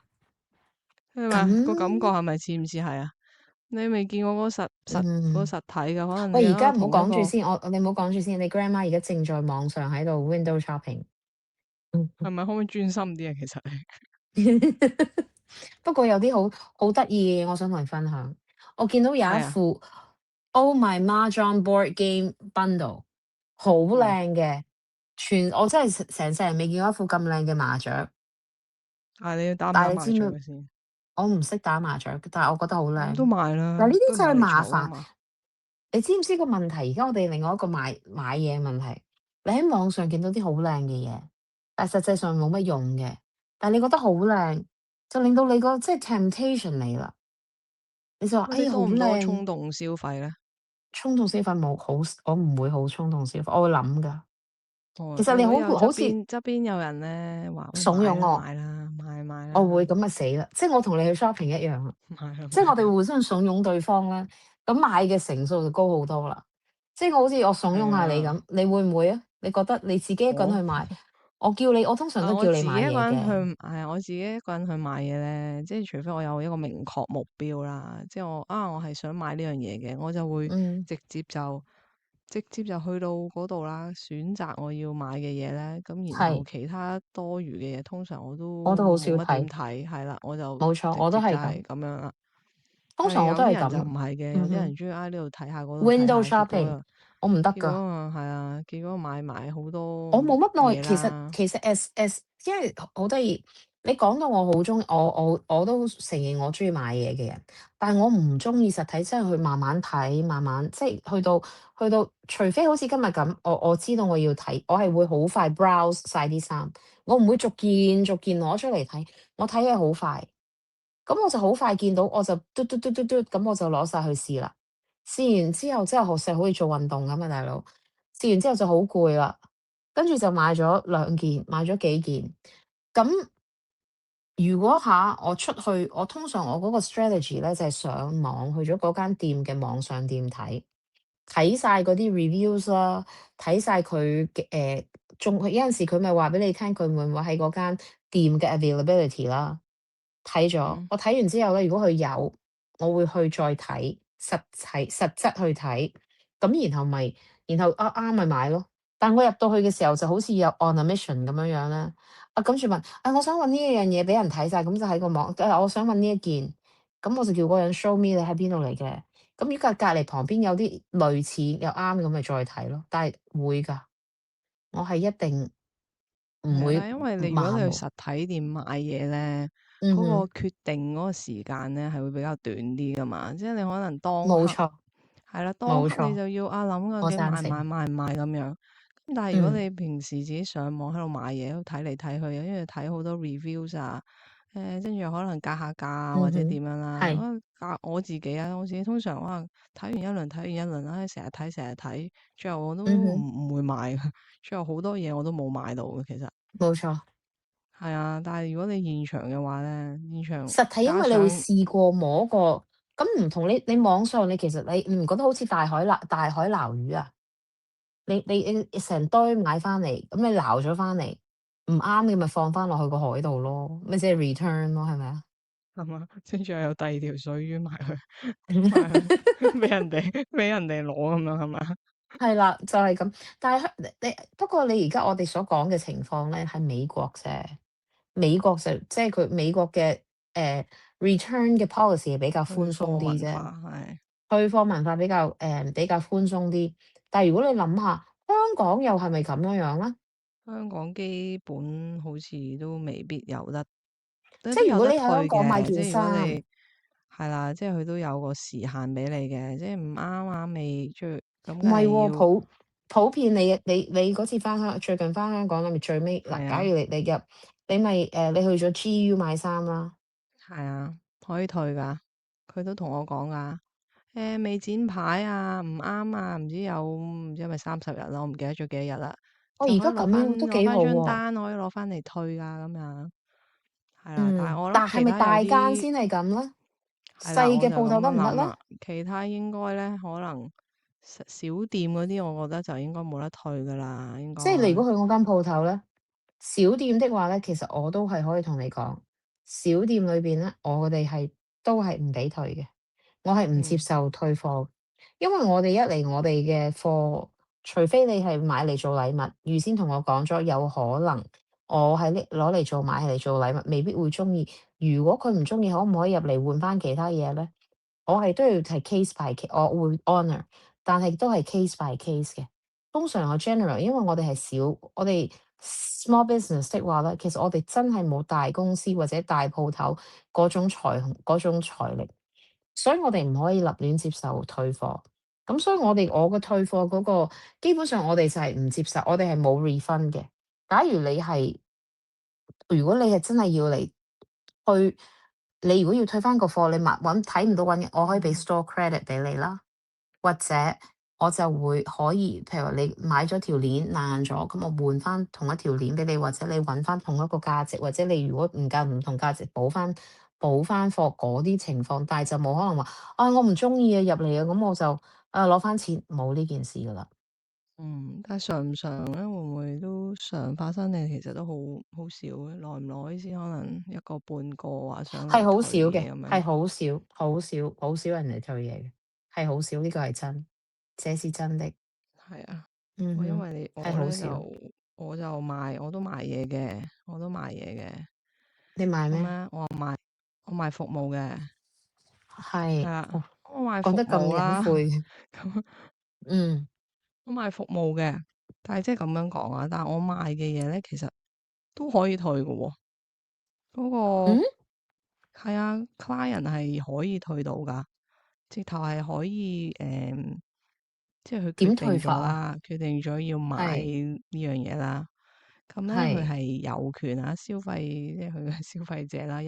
Speaker 2: 係咪個感覺
Speaker 1: 咁
Speaker 2: 係咪似唔似係啊？你未見過嗰個
Speaker 1: 嗯，
Speaker 2: 實體嘅，可能你
Speaker 1: 喂，而家唔好
Speaker 2: 同一個
Speaker 1: 講住先，你唔好講住先。你 grandma 而家正在網上喺度 window shopping。嗯。
Speaker 2: 係咪可唔可以專心啲啊？其實
Speaker 1: 不過有啲好得意嘅嘢，我想同你分享。我見到有一
Speaker 2: 係啊，
Speaker 1: 副 Oh My Mahjong Board Game Bundle，好
Speaker 2: 嗯，
Speaker 1: 靚嘅，我真係成世人未見過一副咁靚嘅麻雀。
Speaker 2: 但係你要打唔打麻
Speaker 1: 但係你知唔知？
Speaker 2: 雀嘅先？
Speaker 1: 我唔識打麻雀，但係我覺得好
Speaker 2: 咁都
Speaker 1: 靚。
Speaker 2: 買啦，
Speaker 1: 嗱，呢啲就係
Speaker 2: 都係買嚟
Speaker 1: 麻煩。
Speaker 2: 儲啊嘛。
Speaker 1: 你知唔知個問題？而家我哋另外一個買嘢問題，你喺網上見到啲好靚嘅嘢，但係實際上冇乜用嘅。但係你覺得好靚，就令到你個即係 temptation 嚟啦。你就話：
Speaker 2: 喂，
Speaker 1: 哎呀，好
Speaker 2: 你多唔多衝
Speaker 1: 靚！
Speaker 2: 動消費咧？
Speaker 1: 衝動消費冇好，我唔會好衝動消費，我會諗㗎。其實你好
Speaker 2: 如果有
Speaker 1: 好似
Speaker 2: 側邊有人咧話喂
Speaker 1: 慫恿我，
Speaker 2: 買啦，
Speaker 1: 我會咁啊死啦！即係我同你去 shopping 一樣啊，即係我哋互相慫恿對方咧，咁買嘅成數就高好多啦。即係好似我慫恿下你
Speaker 2: 係啊，
Speaker 1: 咁，你會唔會啊？你覺得你自己一個人
Speaker 2: 我。
Speaker 1: 去買，我叫你，我通常都
Speaker 2: 我
Speaker 1: 叫你買
Speaker 2: 自己一個人去，
Speaker 1: 嘢嘅。
Speaker 2: 我自己一個人去買嘢咧，即係除非我有一個明確目標啦，即係我係想買呢樣嘢嘅，我就會
Speaker 1: 嗯，
Speaker 2: 直接就去到嗰度啦，選擇我要買嘅嘢咧，咁然後
Speaker 1: 係，
Speaker 2: 其他多餘嘅嘢，通常我
Speaker 1: 我都好
Speaker 2: 都冇乜點
Speaker 1: 少睇，
Speaker 2: 睇，係啦，我就
Speaker 1: 冇錯，
Speaker 2: 直
Speaker 1: 我都
Speaker 2: 接就係
Speaker 1: 係咁。
Speaker 2: 咁樣啦。
Speaker 1: 通常我都
Speaker 2: 但係有啲
Speaker 1: 係咁。
Speaker 2: 人就唔係嘅，有啲
Speaker 1: 嗯哼
Speaker 2: 人中意呢度睇下，嗰度睇
Speaker 1: ，window
Speaker 2: 下，結果
Speaker 1: shopping 我唔得㗎。
Speaker 2: 係啊，結果買埋好多
Speaker 1: 我冇乜耐，
Speaker 2: 嘢
Speaker 1: 其實
Speaker 2: 啦。
Speaker 1: 其實 因為好得意，你講到我好中意，我都承認我中意買嘢嘅人，但係我唔中意實體，即係去慢慢睇，慢慢即係去到，除非好似今日咁，我知道我要睇，我係會好快 browse 晒啲衫，我唔會逐件逐件攞出嚟睇，我睇嘢好快。咁我就好快見到，我就嘟嘟嘟嘟嘟，咁我就攞晒去試啦。試完之後，即係學識好似做運動咁啊，大佬。試完之後就好攰啦，跟住就買咗兩件，買咗幾件。咁如果我出去，我通常我嗰個 strategy 咧就係上網去咗嗰間店嘅網上店睇晒嗰啲 reviews 啦，睇晒佢嘅仲有陣時佢咪話俾你聽，佢會唔會喺嗰間店嘅 availability 啦。睇咗，
Speaker 2: 嗯，
Speaker 1: 我睇完之後咧，如果佢有，我會去再睇，實質去睇，咁然後啱咪買咯。但我入到去嘅時候就好似有 on a mission 咁樣樣啦，跟住問，我想揾呢一樣嘢俾人睇晒，咁就喺個網，我想揾呢一件，咁我就叫嗰個人 show me 你喺邊度嚟嘅。咁如果隔離旁邊有啲類似又啱咁咪再睇咯，但係會㗎，我係一定唔
Speaker 2: 係啊，
Speaker 1: 會
Speaker 2: 但係因為你如果你去
Speaker 1: 盲目。
Speaker 2: 實體店買嘢咧，嗰個
Speaker 1: 嗯哼，
Speaker 2: 決定嗰個時間咧係會比較短啲噶嘛，即係你可能當刻
Speaker 1: 冇錯
Speaker 2: 係啦，當刻你
Speaker 1: 冇錯，
Speaker 2: 就要諗究
Speaker 1: 我
Speaker 2: 竟買唔買
Speaker 1: 贊成。
Speaker 2: 買唔買咁樣。咁但係如果
Speaker 1: 嗯。
Speaker 2: 你平時自己上網喺度買嘢，喺度睇嚟睇去，因為睇好多 reviews 啊，跟住可能格下價啊或者
Speaker 1: 嗯哼，
Speaker 2: 點樣啦。
Speaker 1: 係，
Speaker 2: 我自己通常睇完一輪啦，成日睇，最後我都唔
Speaker 1: 嗯哼，
Speaker 2: 唔會買嘅，最後好多嘢我都冇買到嘅其實。
Speaker 1: 冇錯。
Speaker 2: 係啊，但係如果你現場嘅話咧，現場
Speaker 1: 實體因為你會
Speaker 2: 加上
Speaker 1: 試過摸過，咁唔同你網上你其實你唔覺得好似大海撈魚啊？你成堆買翻嚟，咁你撈咗翻嚟，唔啱嘅咪放翻落去個海度咯，咪即係 return 咯，係咪啊？
Speaker 2: 係嘛，跟住又有第二條水魚埋去俾人哋攞咁樣係嘛？
Speaker 1: 係啦，就係咁。但係你不過你而家我哋所講嘅情況咧，係美國啫。美國就即係佢美國嘅return 嘅 policy 係比較寬
Speaker 2: 去貨
Speaker 1: 鬆啲啫，
Speaker 2: 文化係
Speaker 1: 去貨文化比較寬鬆啲。但係如果你諗下，香港又係咪咁樣樣咧？
Speaker 2: 香港基本好似都未必有得，都
Speaker 1: 即係如果你
Speaker 2: 都有得
Speaker 1: 喺香港買
Speaker 2: 退嘅。即
Speaker 1: 件
Speaker 2: 係如果
Speaker 1: 衫，
Speaker 2: 你係啦，即係佢都有個時限俾你嘅，即係唔啱啊未最咁，梗
Speaker 1: 唔係喎，
Speaker 2: 係要
Speaker 1: 普遍你嗰次最近翻香港，咁咪最尾嗱，假
Speaker 2: 係啊。
Speaker 1: 如你去咗 GU 買衫啦，
Speaker 2: 係啊，可以退噶。佢都同我講噶，未剪牌啊，唔啱啊，唔知係咪30日啦，我唔記得咗幾多日啦，就可以
Speaker 1: 我而家咁樣都幾
Speaker 2: 攞翻
Speaker 1: 好喎。
Speaker 2: 張單，可以攞翻嚟退噶咁樣。係啦，但係
Speaker 1: 嗯，
Speaker 2: 我諗
Speaker 1: 但係咪
Speaker 2: 其他有
Speaker 1: 大間
Speaker 2: 啲
Speaker 1: 先係咁咧？
Speaker 2: 係啦，
Speaker 1: 細
Speaker 2: 我就咁
Speaker 1: 嘅鋪頭得唔得咧？
Speaker 2: 樣諗啦。其他應該咧，可能小店嗰啲，我覺得就應該冇得退噶啦，應該
Speaker 1: 即係你如果去我間鋪頭咧，小店的話咧，其實我都係可以同你講，小店裏邊咧，我哋都係唔俾退嘅，我係唔接
Speaker 2: 嗯
Speaker 1: 受退貨，因為我哋一嚟我哋嘅貨，除非你係買嚟做禮物，預先同我講咗，有可能我係攞嚟做買嚟做禮物，未必會中意。如果佢唔中意，可唔可以入嚟換翻其他嘢咧？我係都要係 case by case，我會 honour，但係都係 case by case 嘅。通常我 general，因為我哋係小，我哋 small business 的話咧，其實我哋真係冇大公司或者大鋪頭嗰種財力，所以我哋唔可以立亂接受退貨。咁所以我嘅退貨嗰個基本上我哋就係唔接受，我哋係冇 refund 嘅。假如你係真係要嚟退，你如果要退翻個貨，你睇唔到我可以俾
Speaker 2: 嗯
Speaker 1: store credit 俾你啦。或者我就會可以，譬如話你買咗條鏈爛咗，咁我換翻同一條鏈俾你，或者你揾翻同一個價值，或者你如果唔同價值補翻貨嗰啲情況，但係就冇可能話我唔中意啊入嚟啊，咁我就攞翻錢，冇呢件事噶啦，
Speaker 2: 嗯，但係常唔常咧？會唔會都常發生？你其實都好少嘅，耐唔耐先可能一個半個話上
Speaker 1: 係好
Speaker 2: 嚟退
Speaker 1: 少嘅，
Speaker 2: 嘢咁樣。
Speaker 1: 係好少人嚟退嘢嘅，係好少，呢個係真，這是真的，
Speaker 2: 係啊，我因
Speaker 1: 嗯哼，
Speaker 2: 為
Speaker 1: 係好少。
Speaker 2: 我就賣，我都賣嘢嘅，我都賣嘢嘅。
Speaker 1: 你買咩？
Speaker 2: 咁咧，我賣服務嘅，係
Speaker 1: 係，
Speaker 2: 啊，我賣服
Speaker 1: 講得咁
Speaker 2: 務啦。
Speaker 1: 隱晦，
Speaker 2: 咁
Speaker 1: 嗯。
Speaker 2: 我賣服務嘅，但係即係咁樣講啊。但係我賣嘅嘢咧，其實都可以退嘅喎。嗰
Speaker 1: 嗯，
Speaker 2: 個係啊，client 係可以退到㗎，直頭係可以即係佢決
Speaker 1: 點退
Speaker 2: 定
Speaker 1: 法啊？
Speaker 2: 咗啦，決定咗要買
Speaker 1: 係
Speaker 2: 呢樣嘢啦。咁咧佢
Speaker 1: 係，
Speaker 2: 係有權啊，消費即係佢嘅消費者啦，誒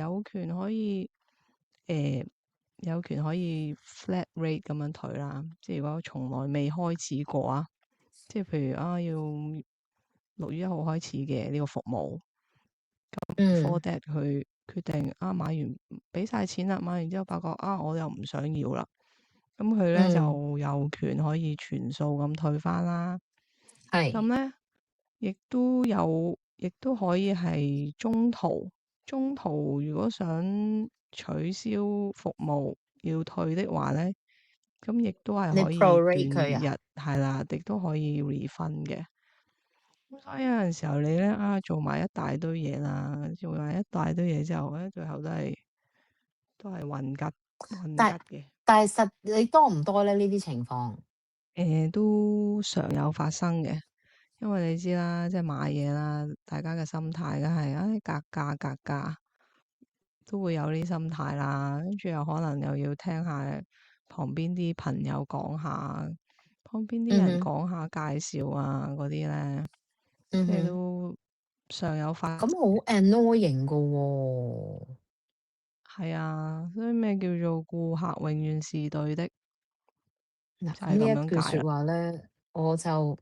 Speaker 2: 有權可以 flat rate 咁樣退啦。即係如果從來未開始過啊，即係譬如啊要6月1號開始嘅呢個服務。before
Speaker 1: 嗯
Speaker 2: that 佢決定啊買完俾晒錢啦，買完之後發覺啊我又唔想要啦，咁佢咧
Speaker 1: 嗯，
Speaker 2: 就有權可以全數咁退翻啦。咁
Speaker 1: 係
Speaker 2: 咧亦都可以係中途如果想取消服務要退的話咧，咁亦都係
Speaker 1: 你
Speaker 2: 可以
Speaker 1: prorate
Speaker 2: 斷
Speaker 1: 佢啊？
Speaker 2: 日係啦，亦都可以 refund 嘅。咁所以有陣時候你咧做埋一大堆嘢啦，做埋一大堆嘢之後咧，最後都係混吉
Speaker 1: 但
Speaker 2: 嘅。
Speaker 1: 但係你多唔多咧？呢啲情況？
Speaker 2: 都常有發生嘅，因為你知啦，即係買嘢啦，大家嘅心態梗係格價，都會有呢啲心態啦。跟住又可能又要聽下旁邊啲朋友講下，旁邊啲人
Speaker 1: 嗯哼
Speaker 2: 講下介紹啊嗰啲咧，即係
Speaker 1: 嗯哼，
Speaker 2: 都常有發。
Speaker 1: 咁好 annoying 噶喎。
Speaker 2: 係啊，所以咩叫做顧客永遠是對的，
Speaker 1: 嗱，
Speaker 2: 就係咁
Speaker 1: 咁呢一句
Speaker 2: 樣解啦。
Speaker 1: 説話咧，我就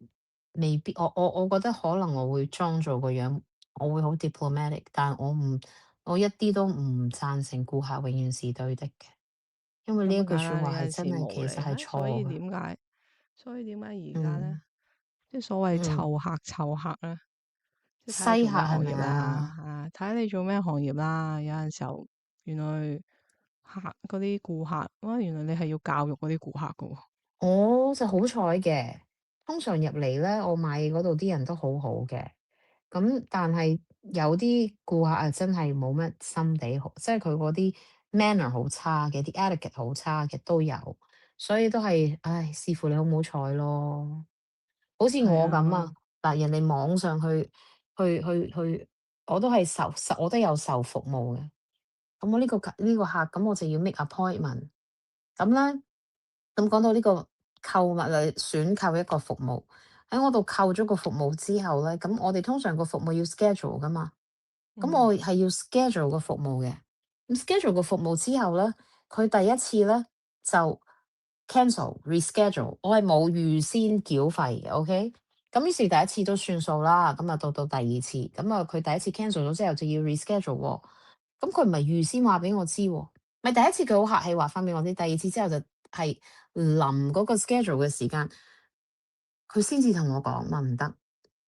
Speaker 1: 未必，我覺得可能我會裝做個樣，我會好 diplomatic，但我一啲都唔贊成顧客永遠是對的嘅，因為呢一句
Speaker 2: 咁啊，梗啦，
Speaker 1: 説話係
Speaker 2: 有陣時
Speaker 1: 真係
Speaker 2: 無理，
Speaker 1: 其實係
Speaker 2: 所以
Speaker 1: 錯嘅。
Speaker 2: 點解而家咧，
Speaker 1: 嗯
Speaker 2: 即係所謂
Speaker 1: 嗯，
Speaker 2: 湊客咧，即係睇你
Speaker 1: 西
Speaker 2: 做
Speaker 1: 客係咪
Speaker 2: 咩行業啦，
Speaker 1: 啊？
Speaker 2: 睇你做咩行業啦。有陣時候原來嗰啲顧客，哇，原來你係要教育嗰啲顧客噶喎。
Speaker 1: 我就好彩嘅，通常入嚟咧，我買嘢嗰度啲人都好好嘅。咁但係有啲顧客啊，真係冇乜心地好，即係佢嗰啲 manner 好差嘅，啲 etiquette 好差嘅都有，所以都係，唉，視乎你好唔好彩咯。好似
Speaker 2: 係
Speaker 1: 我咁啊，
Speaker 2: 啊，
Speaker 1: 嗱，人哋網上去，我都係我都有受服務嘅。咁我呢個客，咁我就要 make appointment。咁咧，咁講到呢個購物選購一個服務，喺我度購咗個服務之後咧，咁我哋通常個服務要 schedule 噶嘛。咁
Speaker 2: 嗯
Speaker 1: 我係要 schedule 個服務嘅，咁 schedule 個服務之後咧，佢第一次咧就 cancel reschedule，我係冇預先繳費嘅，OK。咁於是第一次都算數啦，咁啊到第二次，咁啊佢第一次 cancel 咗之後就要 reschedule 喎，咁佢唔係預先話俾我知喎，咪第一次佢好客氣話翻俾我知，第二次之後就係臨嗰個 schedule 嘅時間，佢先至同我講話唔得。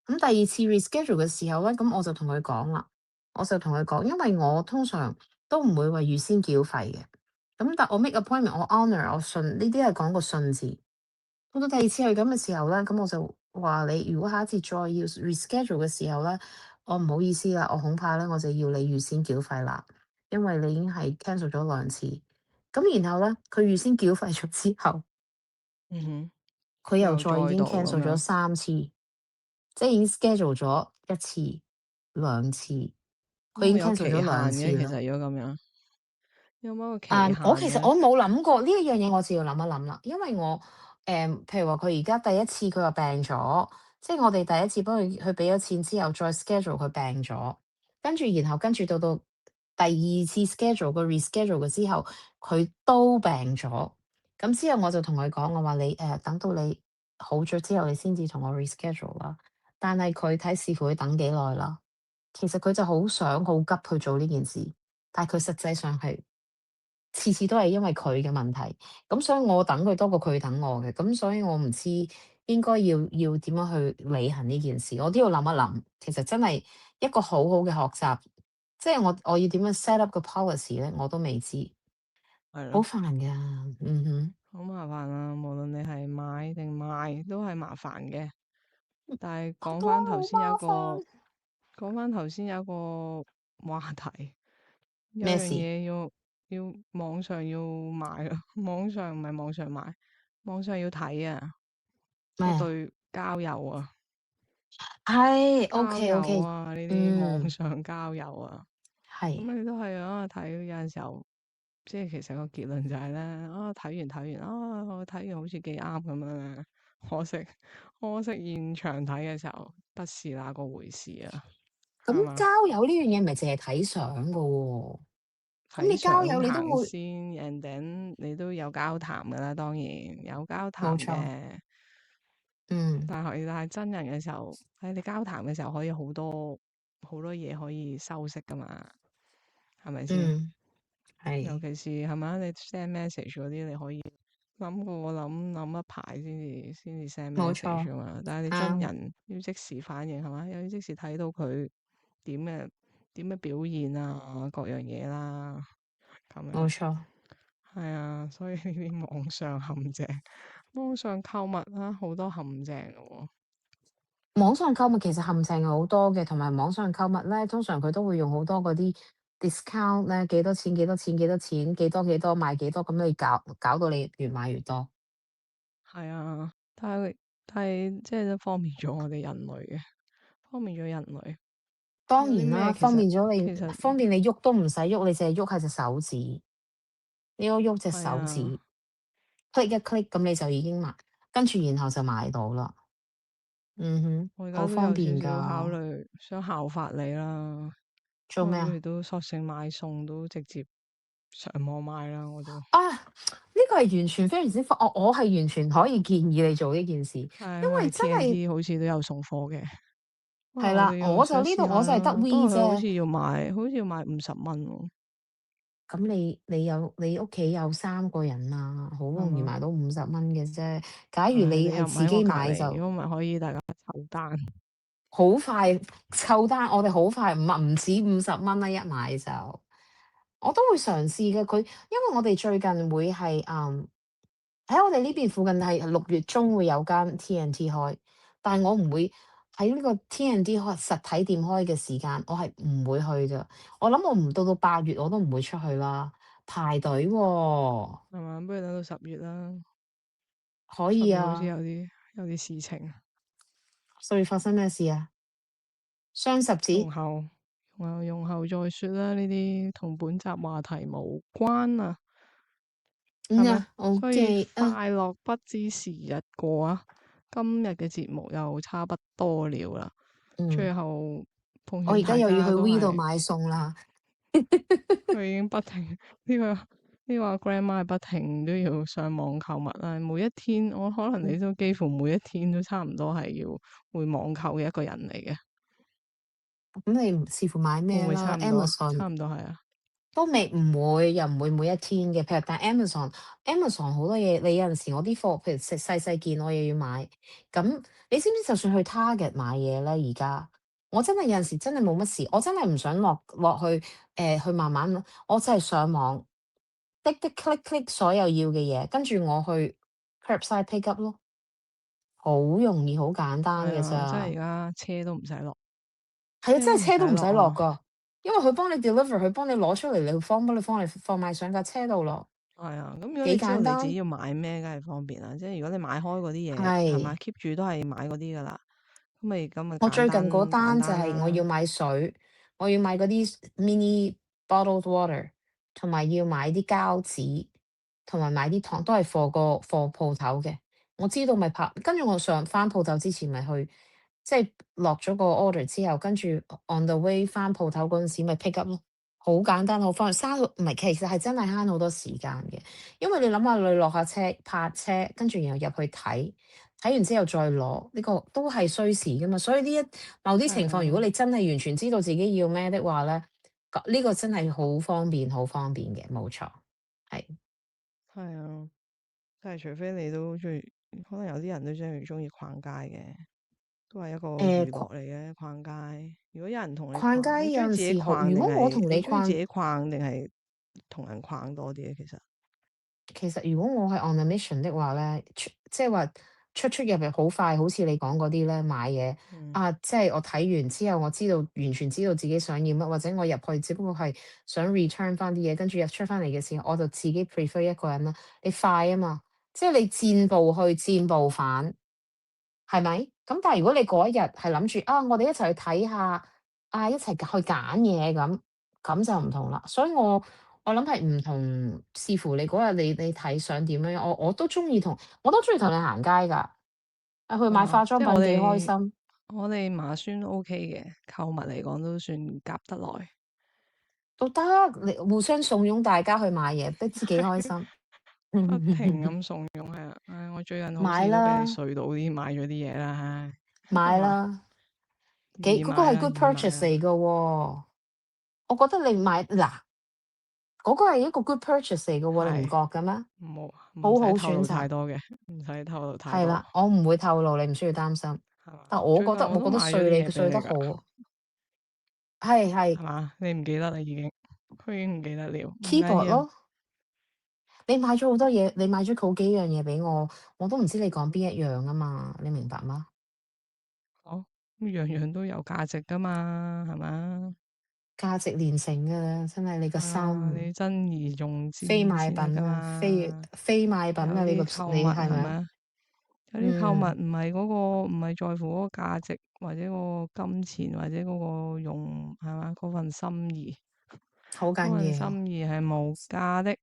Speaker 1: 咁第二次 reschedule 嘅時候咧，咁我就同佢講啦，我就同佢講，因為我通常都唔會話預先繳費嘅，咁但我 make appointment，我 honour，我信呢啲係講個信字。到第二次係咁嘅時候咧，咁我就話你如果下一次再要 reschedule 嘅時候咧，我唔好意思啦，我恐怕咧我就要你預先繳費啦，因為你已經係 cancel 咗2次。咁然後咧，佢預先繳費咗之後，
Speaker 2: 嗯哼，
Speaker 1: 佢又
Speaker 2: 又
Speaker 1: 再已經
Speaker 2: 再度咁
Speaker 1: cancel 咗
Speaker 2: 樣，3
Speaker 1: 次。即係已經 schedule 咗1次、2次，佢已經
Speaker 2: 有冇有
Speaker 1: cancel
Speaker 2: 期限
Speaker 1: 咗兩
Speaker 2: 嘅？
Speaker 1: 次啦。
Speaker 2: 其實如果咁樣，有冇一個期限
Speaker 1: 我其實
Speaker 2: 嘅？
Speaker 1: 我冇諗過呢一樣嘢，我就要諗一諗啦。因為我譬如話佢而家第一次佢話病咗，即係我哋第一次幫佢俾咗錢之後，再 schedule 佢病咗，然後跟住到第二次 schedule 個 reschedule 嘅之後，佢都病咗。咁之後我就同佢講，我話你等到你好咗之後，你先至同我 reschedule 啦。但係佢睇視乎佢等幾耐啦。其實佢就好想好急去做呢件事，但係佢實際上係次次都係因為佢嘅問題，咁所以我等佢多過佢等我嘅，咁所以我唔知應該要點樣去履行呢件事，我都要諗一諗。其實真係一個好好嘅學習，即係我要點樣 set up 個 policy 咧，我都未知，好
Speaker 2: 係咯，
Speaker 1: 煩㗎。嗯哼，
Speaker 2: 好麻煩啊！無論你係買定賣，都係麻煩嘅。但係
Speaker 1: 都好麻煩。
Speaker 2: 講翻頭先有一個話題，有樣
Speaker 1: 咩事？
Speaker 2: 嘢要網上要買啊，網上唔係網上買，網上要睇啊，
Speaker 1: 咩啊？
Speaker 2: 要對交友啊，
Speaker 1: 係
Speaker 2: 交
Speaker 1: ，OK
Speaker 2: 友
Speaker 1: OK，
Speaker 2: 啊，呢啲網
Speaker 1: 嗯。
Speaker 2: 上交友啊，
Speaker 1: 係。
Speaker 2: 咁你都係啊，睇有陣時候，即係其實個結論就係咧，啊睇完啊，我睇完好似幾啱咁樣咧，可惜現場睇嘅時候不是那個回事啊，
Speaker 1: 咁
Speaker 2: 係嘛？
Speaker 1: 交友呢樣嘢唔係淨係睇相噶喎，咁
Speaker 2: 睇
Speaker 1: 你交友
Speaker 2: 相
Speaker 1: 你都會
Speaker 2: 行先，and then 你都有交談噶啦，當然有交談
Speaker 1: 冇錯，
Speaker 2: 嘅，
Speaker 1: 嗯
Speaker 2: 但係真人嘅時候，喺你交談嘅時候可以好多嘢可以修飾噶嘛，係咪先？
Speaker 1: 嗯，係
Speaker 2: 尤其是係咪你 send message 嗰啲，你可以諗一排先至 send
Speaker 1: 冇
Speaker 2: message
Speaker 1: 錯，
Speaker 2: 噶嘛。但係你真
Speaker 1: 啱，
Speaker 2: 人要即時反應係嘛，又要即時睇到佢點嘅點嘅表現啊，各樣嘢啦，咁樣
Speaker 1: 冇錯。
Speaker 2: 係啊。所以呢啲網上陷阱、網上購物啦，好多陷阱嘅喎。
Speaker 1: 網上購物其實陷阱好多嘅，同埋網上購物咧，通常佢都會用好多嗰啲 discount 咧，幾多錢幾多錢幾多錢，幾多幾多買幾多，咁你搞到你越買越多。
Speaker 2: 係啊，但係即係都方便咗我哋人類嘅，方便咗人類。有啲
Speaker 1: 當然啦，
Speaker 2: 咩其實
Speaker 1: 方便咗你，
Speaker 2: 其實
Speaker 1: 方便你喐都唔使喐，你淨係喐下隻手指，你喐隻
Speaker 2: 係啊。
Speaker 1: 手指，click 一 click 咁你就已經買，跟住然後就買到啦。嗯哼，
Speaker 2: 我而家都
Speaker 1: 好方便
Speaker 2: 有少少考
Speaker 1: 㗎。
Speaker 2: 慮，想效法你啦。
Speaker 1: 做咩啊？
Speaker 2: 不如都索性買餸都直接上網買啦，我都。
Speaker 1: 啊，呢個係完全非常之我係完全可以建議你做呢件事，因
Speaker 2: 係因為
Speaker 1: 為真係
Speaker 2: TNT 好似都有送貨嘅。哇！我
Speaker 1: 係啦，
Speaker 2: 哋又想
Speaker 1: 我就呢度
Speaker 2: 試下
Speaker 1: 我就係得
Speaker 2: 啦，不
Speaker 1: V
Speaker 2: 過佢
Speaker 1: 啫。
Speaker 2: 好似要買50蚊喎，
Speaker 1: 咁你屋企有3個人啊，好容易
Speaker 2: 係嘛？
Speaker 1: 買到50蚊嘅啫。假如
Speaker 2: 係
Speaker 1: 你
Speaker 2: 你又唔喺我
Speaker 1: 係自己
Speaker 2: 隔離，
Speaker 1: 買就
Speaker 2: 如果唔係可以大家湊單。
Speaker 1: 好快湊單，我哋好快唔止50蚊啦，一買就。我都會嘗試嘅，因為我哋最近會係喺我哋呢邊附近係6月中會有間 TNT 開，但係我唔會喺呢個 TNT 開實體店開嘅時間，我係唔會去㗎。我諗我唔到8月我都唔會出去啦，排隊喎。
Speaker 2: 係嘛？不如等到10月啦，
Speaker 1: 可
Speaker 2: 十月好似
Speaker 1: 以啊。
Speaker 2: 有啲事情。
Speaker 1: 10月發生咩事啊？雙十節？
Speaker 2: 用後再說啦，呢啲同本集話題無關啊。係咪？
Speaker 1: 嗯啊
Speaker 2: 所以
Speaker 1: ，OK 啊，
Speaker 2: 快樂不知時日過啊！今日嘅節目又差不多了啦，
Speaker 1: 嗯，
Speaker 2: 最後奉
Speaker 1: 我而家
Speaker 2: 勸大
Speaker 1: 又要去
Speaker 2: 家都
Speaker 1: V 度
Speaker 2: 係，
Speaker 1: 買餸啦。
Speaker 2: 佢已經不停呢個 grandma 係不停都要上網購物啦。每一天，我可能你都幾乎每一天都差唔多係要會網購嘅一個人嚟嘅，
Speaker 1: 咁你唔視乎買
Speaker 2: 會唔會差
Speaker 1: 咩啦
Speaker 2: 唔多啊？，Amazon 差唔多係啊，
Speaker 1: 都未唔會，又唔會每一天嘅。譬如但 Amazon 好多嘢，你有陣時我啲貨，譬如細件，我又要買。咁你知唔知就算去 Target 買嘢咧，而家我真係有陣時真係冇乜事，我真係唔想落去去慢慢，我真係上網滴滴 click click 所有要嘅嘢，跟住我去 curbside pick up 咯，好容易好簡單嘅
Speaker 2: 係啊，真係而
Speaker 1: 咋。
Speaker 2: 家車都唔使落，
Speaker 1: 係啊，真
Speaker 2: 車都唔使
Speaker 1: 係車都唔使落
Speaker 2: 落啊！
Speaker 1: 㗎，因為佢幫你 deliver，佢幫你攞出嚟，你幫你放埋上架車度咯，
Speaker 2: 係啊，咁如果
Speaker 1: 幾
Speaker 2: 你知道
Speaker 1: 簡單。
Speaker 2: 你自己要買咩，梗係方便啦。即係如果你買開嗰啲嘢，係嘛
Speaker 1: 係，，keep
Speaker 2: 住都係買嗰啲噶啦，咁咪
Speaker 1: 我最近嗰
Speaker 2: 簡
Speaker 1: 單就
Speaker 2: 單啦。
Speaker 1: 係我要買水，我要買嗰啲 mini bottled water，同埋要買啲膠紙，同埋買啲糖，都係貨鋪頭嘅。我知道咪拍，跟住我上翻鋪頭之前咪去，即係落咗個 order 之後，跟住 on the way 翻鋪頭嗰陣時咪 pick up 咯，好簡單，好方便，唔係其實係真係慳好多時間嘅，因為你諗下你落下車泊車，跟住然後入去睇。睇完之後再攞，呢個都係需時噶嘛，所以某啲情況，如果
Speaker 2: 係啊，
Speaker 1: 你真係完全知道自己要咩的話咧，呢個真係好方便，好方便嘅，冇錯，係。
Speaker 2: 係啊，但係除非你都中意，可能有啲人都中意逛街嘅，都係一個
Speaker 1: 誒，
Speaker 2: 娛樂嚟嘅逛街。如果有人同你
Speaker 1: 逛
Speaker 2: 逛，你中意自己
Speaker 1: 街有陣時好，
Speaker 2: 逛定
Speaker 1: 如果我同
Speaker 2: 係你中意自
Speaker 1: 你逛，
Speaker 2: 己逛定係同人逛多啲咧？其實
Speaker 1: 其實如果我係 on a mission 的話咧，即係話出入入好快，好似你講嗰啲咧買嘢
Speaker 2: 嗯，
Speaker 1: 啊，即係我睇完之後，我完全知道自己想要乜，或者我入去只不過係想 return 翻啲嘢，跟住出翻嚟嘅時候，我就自己 prefer 一個人啦。你快啊嘛，即係你箭步去箭步返，係咪？咁但係如果你嗰一日係諗住啊，我哋一齊去睇下，啊一齊去揀嘢咁。咁就唔同啦。所以我諗係唔同，視乎你嗰日你睇想點樣。我都中意同你行街㗎，去買化妝
Speaker 2: 即係我
Speaker 1: 品幾開
Speaker 2: 哋
Speaker 1: 心，
Speaker 2: 我哋嫲孫 OK 嘅，購物嚟講都算夾得來。
Speaker 1: 都得，你互相慫恿大家去買嘢，不知幾開心。
Speaker 2: 不停咁慫恿係啊！唉，我最近好
Speaker 1: 買
Speaker 2: 似都俾你
Speaker 1: 啦
Speaker 2: 睡到啲買咗啲嘢啦，唉，係
Speaker 1: 買
Speaker 2: 嘛？
Speaker 1: 啦，嗰個係
Speaker 2: 易買啦，good 易買
Speaker 1: purchase 嚟
Speaker 2: 啦，
Speaker 1: 㗎喎。我覺得你買嗱嗰個係一個 good purchase 嚟㗎喎，你唔
Speaker 2: 係
Speaker 1: 覺嘅咩？
Speaker 2: 冇唔
Speaker 1: 好好
Speaker 2: 使透露太
Speaker 1: 選擇。
Speaker 2: 多嘅，唔使透露太多，
Speaker 1: 係啦，我唔會透露，你唔需要擔心。
Speaker 2: 係嘛？
Speaker 1: 但我
Speaker 2: 最近我
Speaker 1: 覺得我覺得
Speaker 2: 都買咗啲嘢俾
Speaker 1: 睡得好，
Speaker 2: 你㗎，
Speaker 1: 係
Speaker 2: 係嘛？你唔記得啦已經，佢已經唔記得了，唔緊
Speaker 1: keyboard
Speaker 2: 要。
Speaker 1: 咯。你買咗好多嘢，你買咗好幾樣嘢俾我，我都唔知你講邊一樣啊嘛，你明白嗎？
Speaker 2: 好，咁樣樣都有價值㗎嘛，係嘛？
Speaker 1: 價值連城㗎，真係你個
Speaker 2: 係啊，
Speaker 1: 心
Speaker 2: 你珍而重之
Speaker 1: 非賣
Speaker 2: 先得㗎
Speaker 1: 品啊，
Speaker 2: 嘛。
Speaker 1: 非賣品
Speaker 2: 有
Speaker 1: 啊！
Speaker 2: 啲購物
Speaker 1: 你係咪？
Speaker 2: 係咪啊？有啲購物
Speaker 1: 嗯，
Speaker 2: 唔係在乎嗰個價值，或者嗰個金錢，或者嗰個用係嘛嗰份心意，
Speaker 1: 好
Speaker 2: 嗰份
Speaker 1: 緊要，
Speaker 2: 心意係無價的，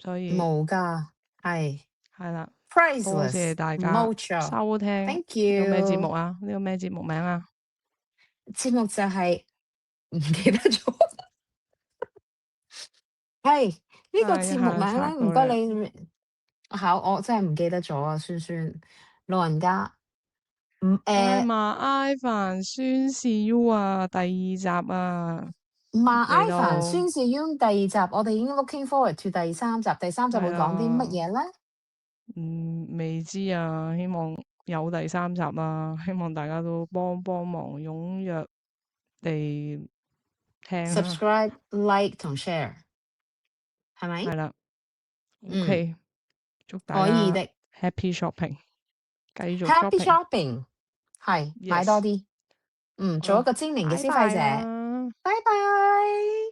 Speaker 2: 所以
Speaker 1: 無價係
Speaker 2: 係啦，多謝
Speaker 1: priceless，
Speaker 2: 大家
Speaker 1: 冇錯
Speaker 2: 收聽。
Speaker 1: ，thank
Speaker 2: 呢個咩節目
Speaker 1: you。
Speaker 2: 啊？呢個咩節目名啊？
Speaker 1: 節目就係唔記得咗，係呢個
Speaker 2: 啊，一
Speaker 1: 節目
Speaker 2: 下
Speaker 1: 名咧，唔該
Speaker 2: 查到咧，
Speaker 1: 你我真係唔記得咗啊，酸老人家，
Speaker 2: 艾瑪埃凡宣示 U 啊，第二集啊，
Speaker 1: 馬
Speaker 2: 嚟
Speaker 1: 埃凡
Speaker 2: 到
Speaker 1: 宣誓 U 第二集，我哋已經 looking forward to 第三集，第三集
Speaker 2: 係
Speaker 1: 會講啲乜
Speaker 2: 啦。
Speaker 1: 嘢咧？
Speaker 2: 未知啊，希望有第三集啦，希望大家都幫幫忙，踴躍地聽啦，subscribe、
Speaker 1: like 同 share 係咪？
Speaker 2: 係啦
Speaker 1: 嗯，，OK，
Speaker 2: 祝大家
Speaker 1: 可以的。
Speaker 2: happy shopping，繼續
Speaker 1: Happy
Speaker 2: shopping，yes，shopping
Speaker 1: 係買多啲，做一
Speaker 2: 好，
Speaker 1: 個精明嘅
Speaker 2: 拜拜
Speaker 1: 消費者。
Speaker 2: 啦。
Speaker 1: 拜拜。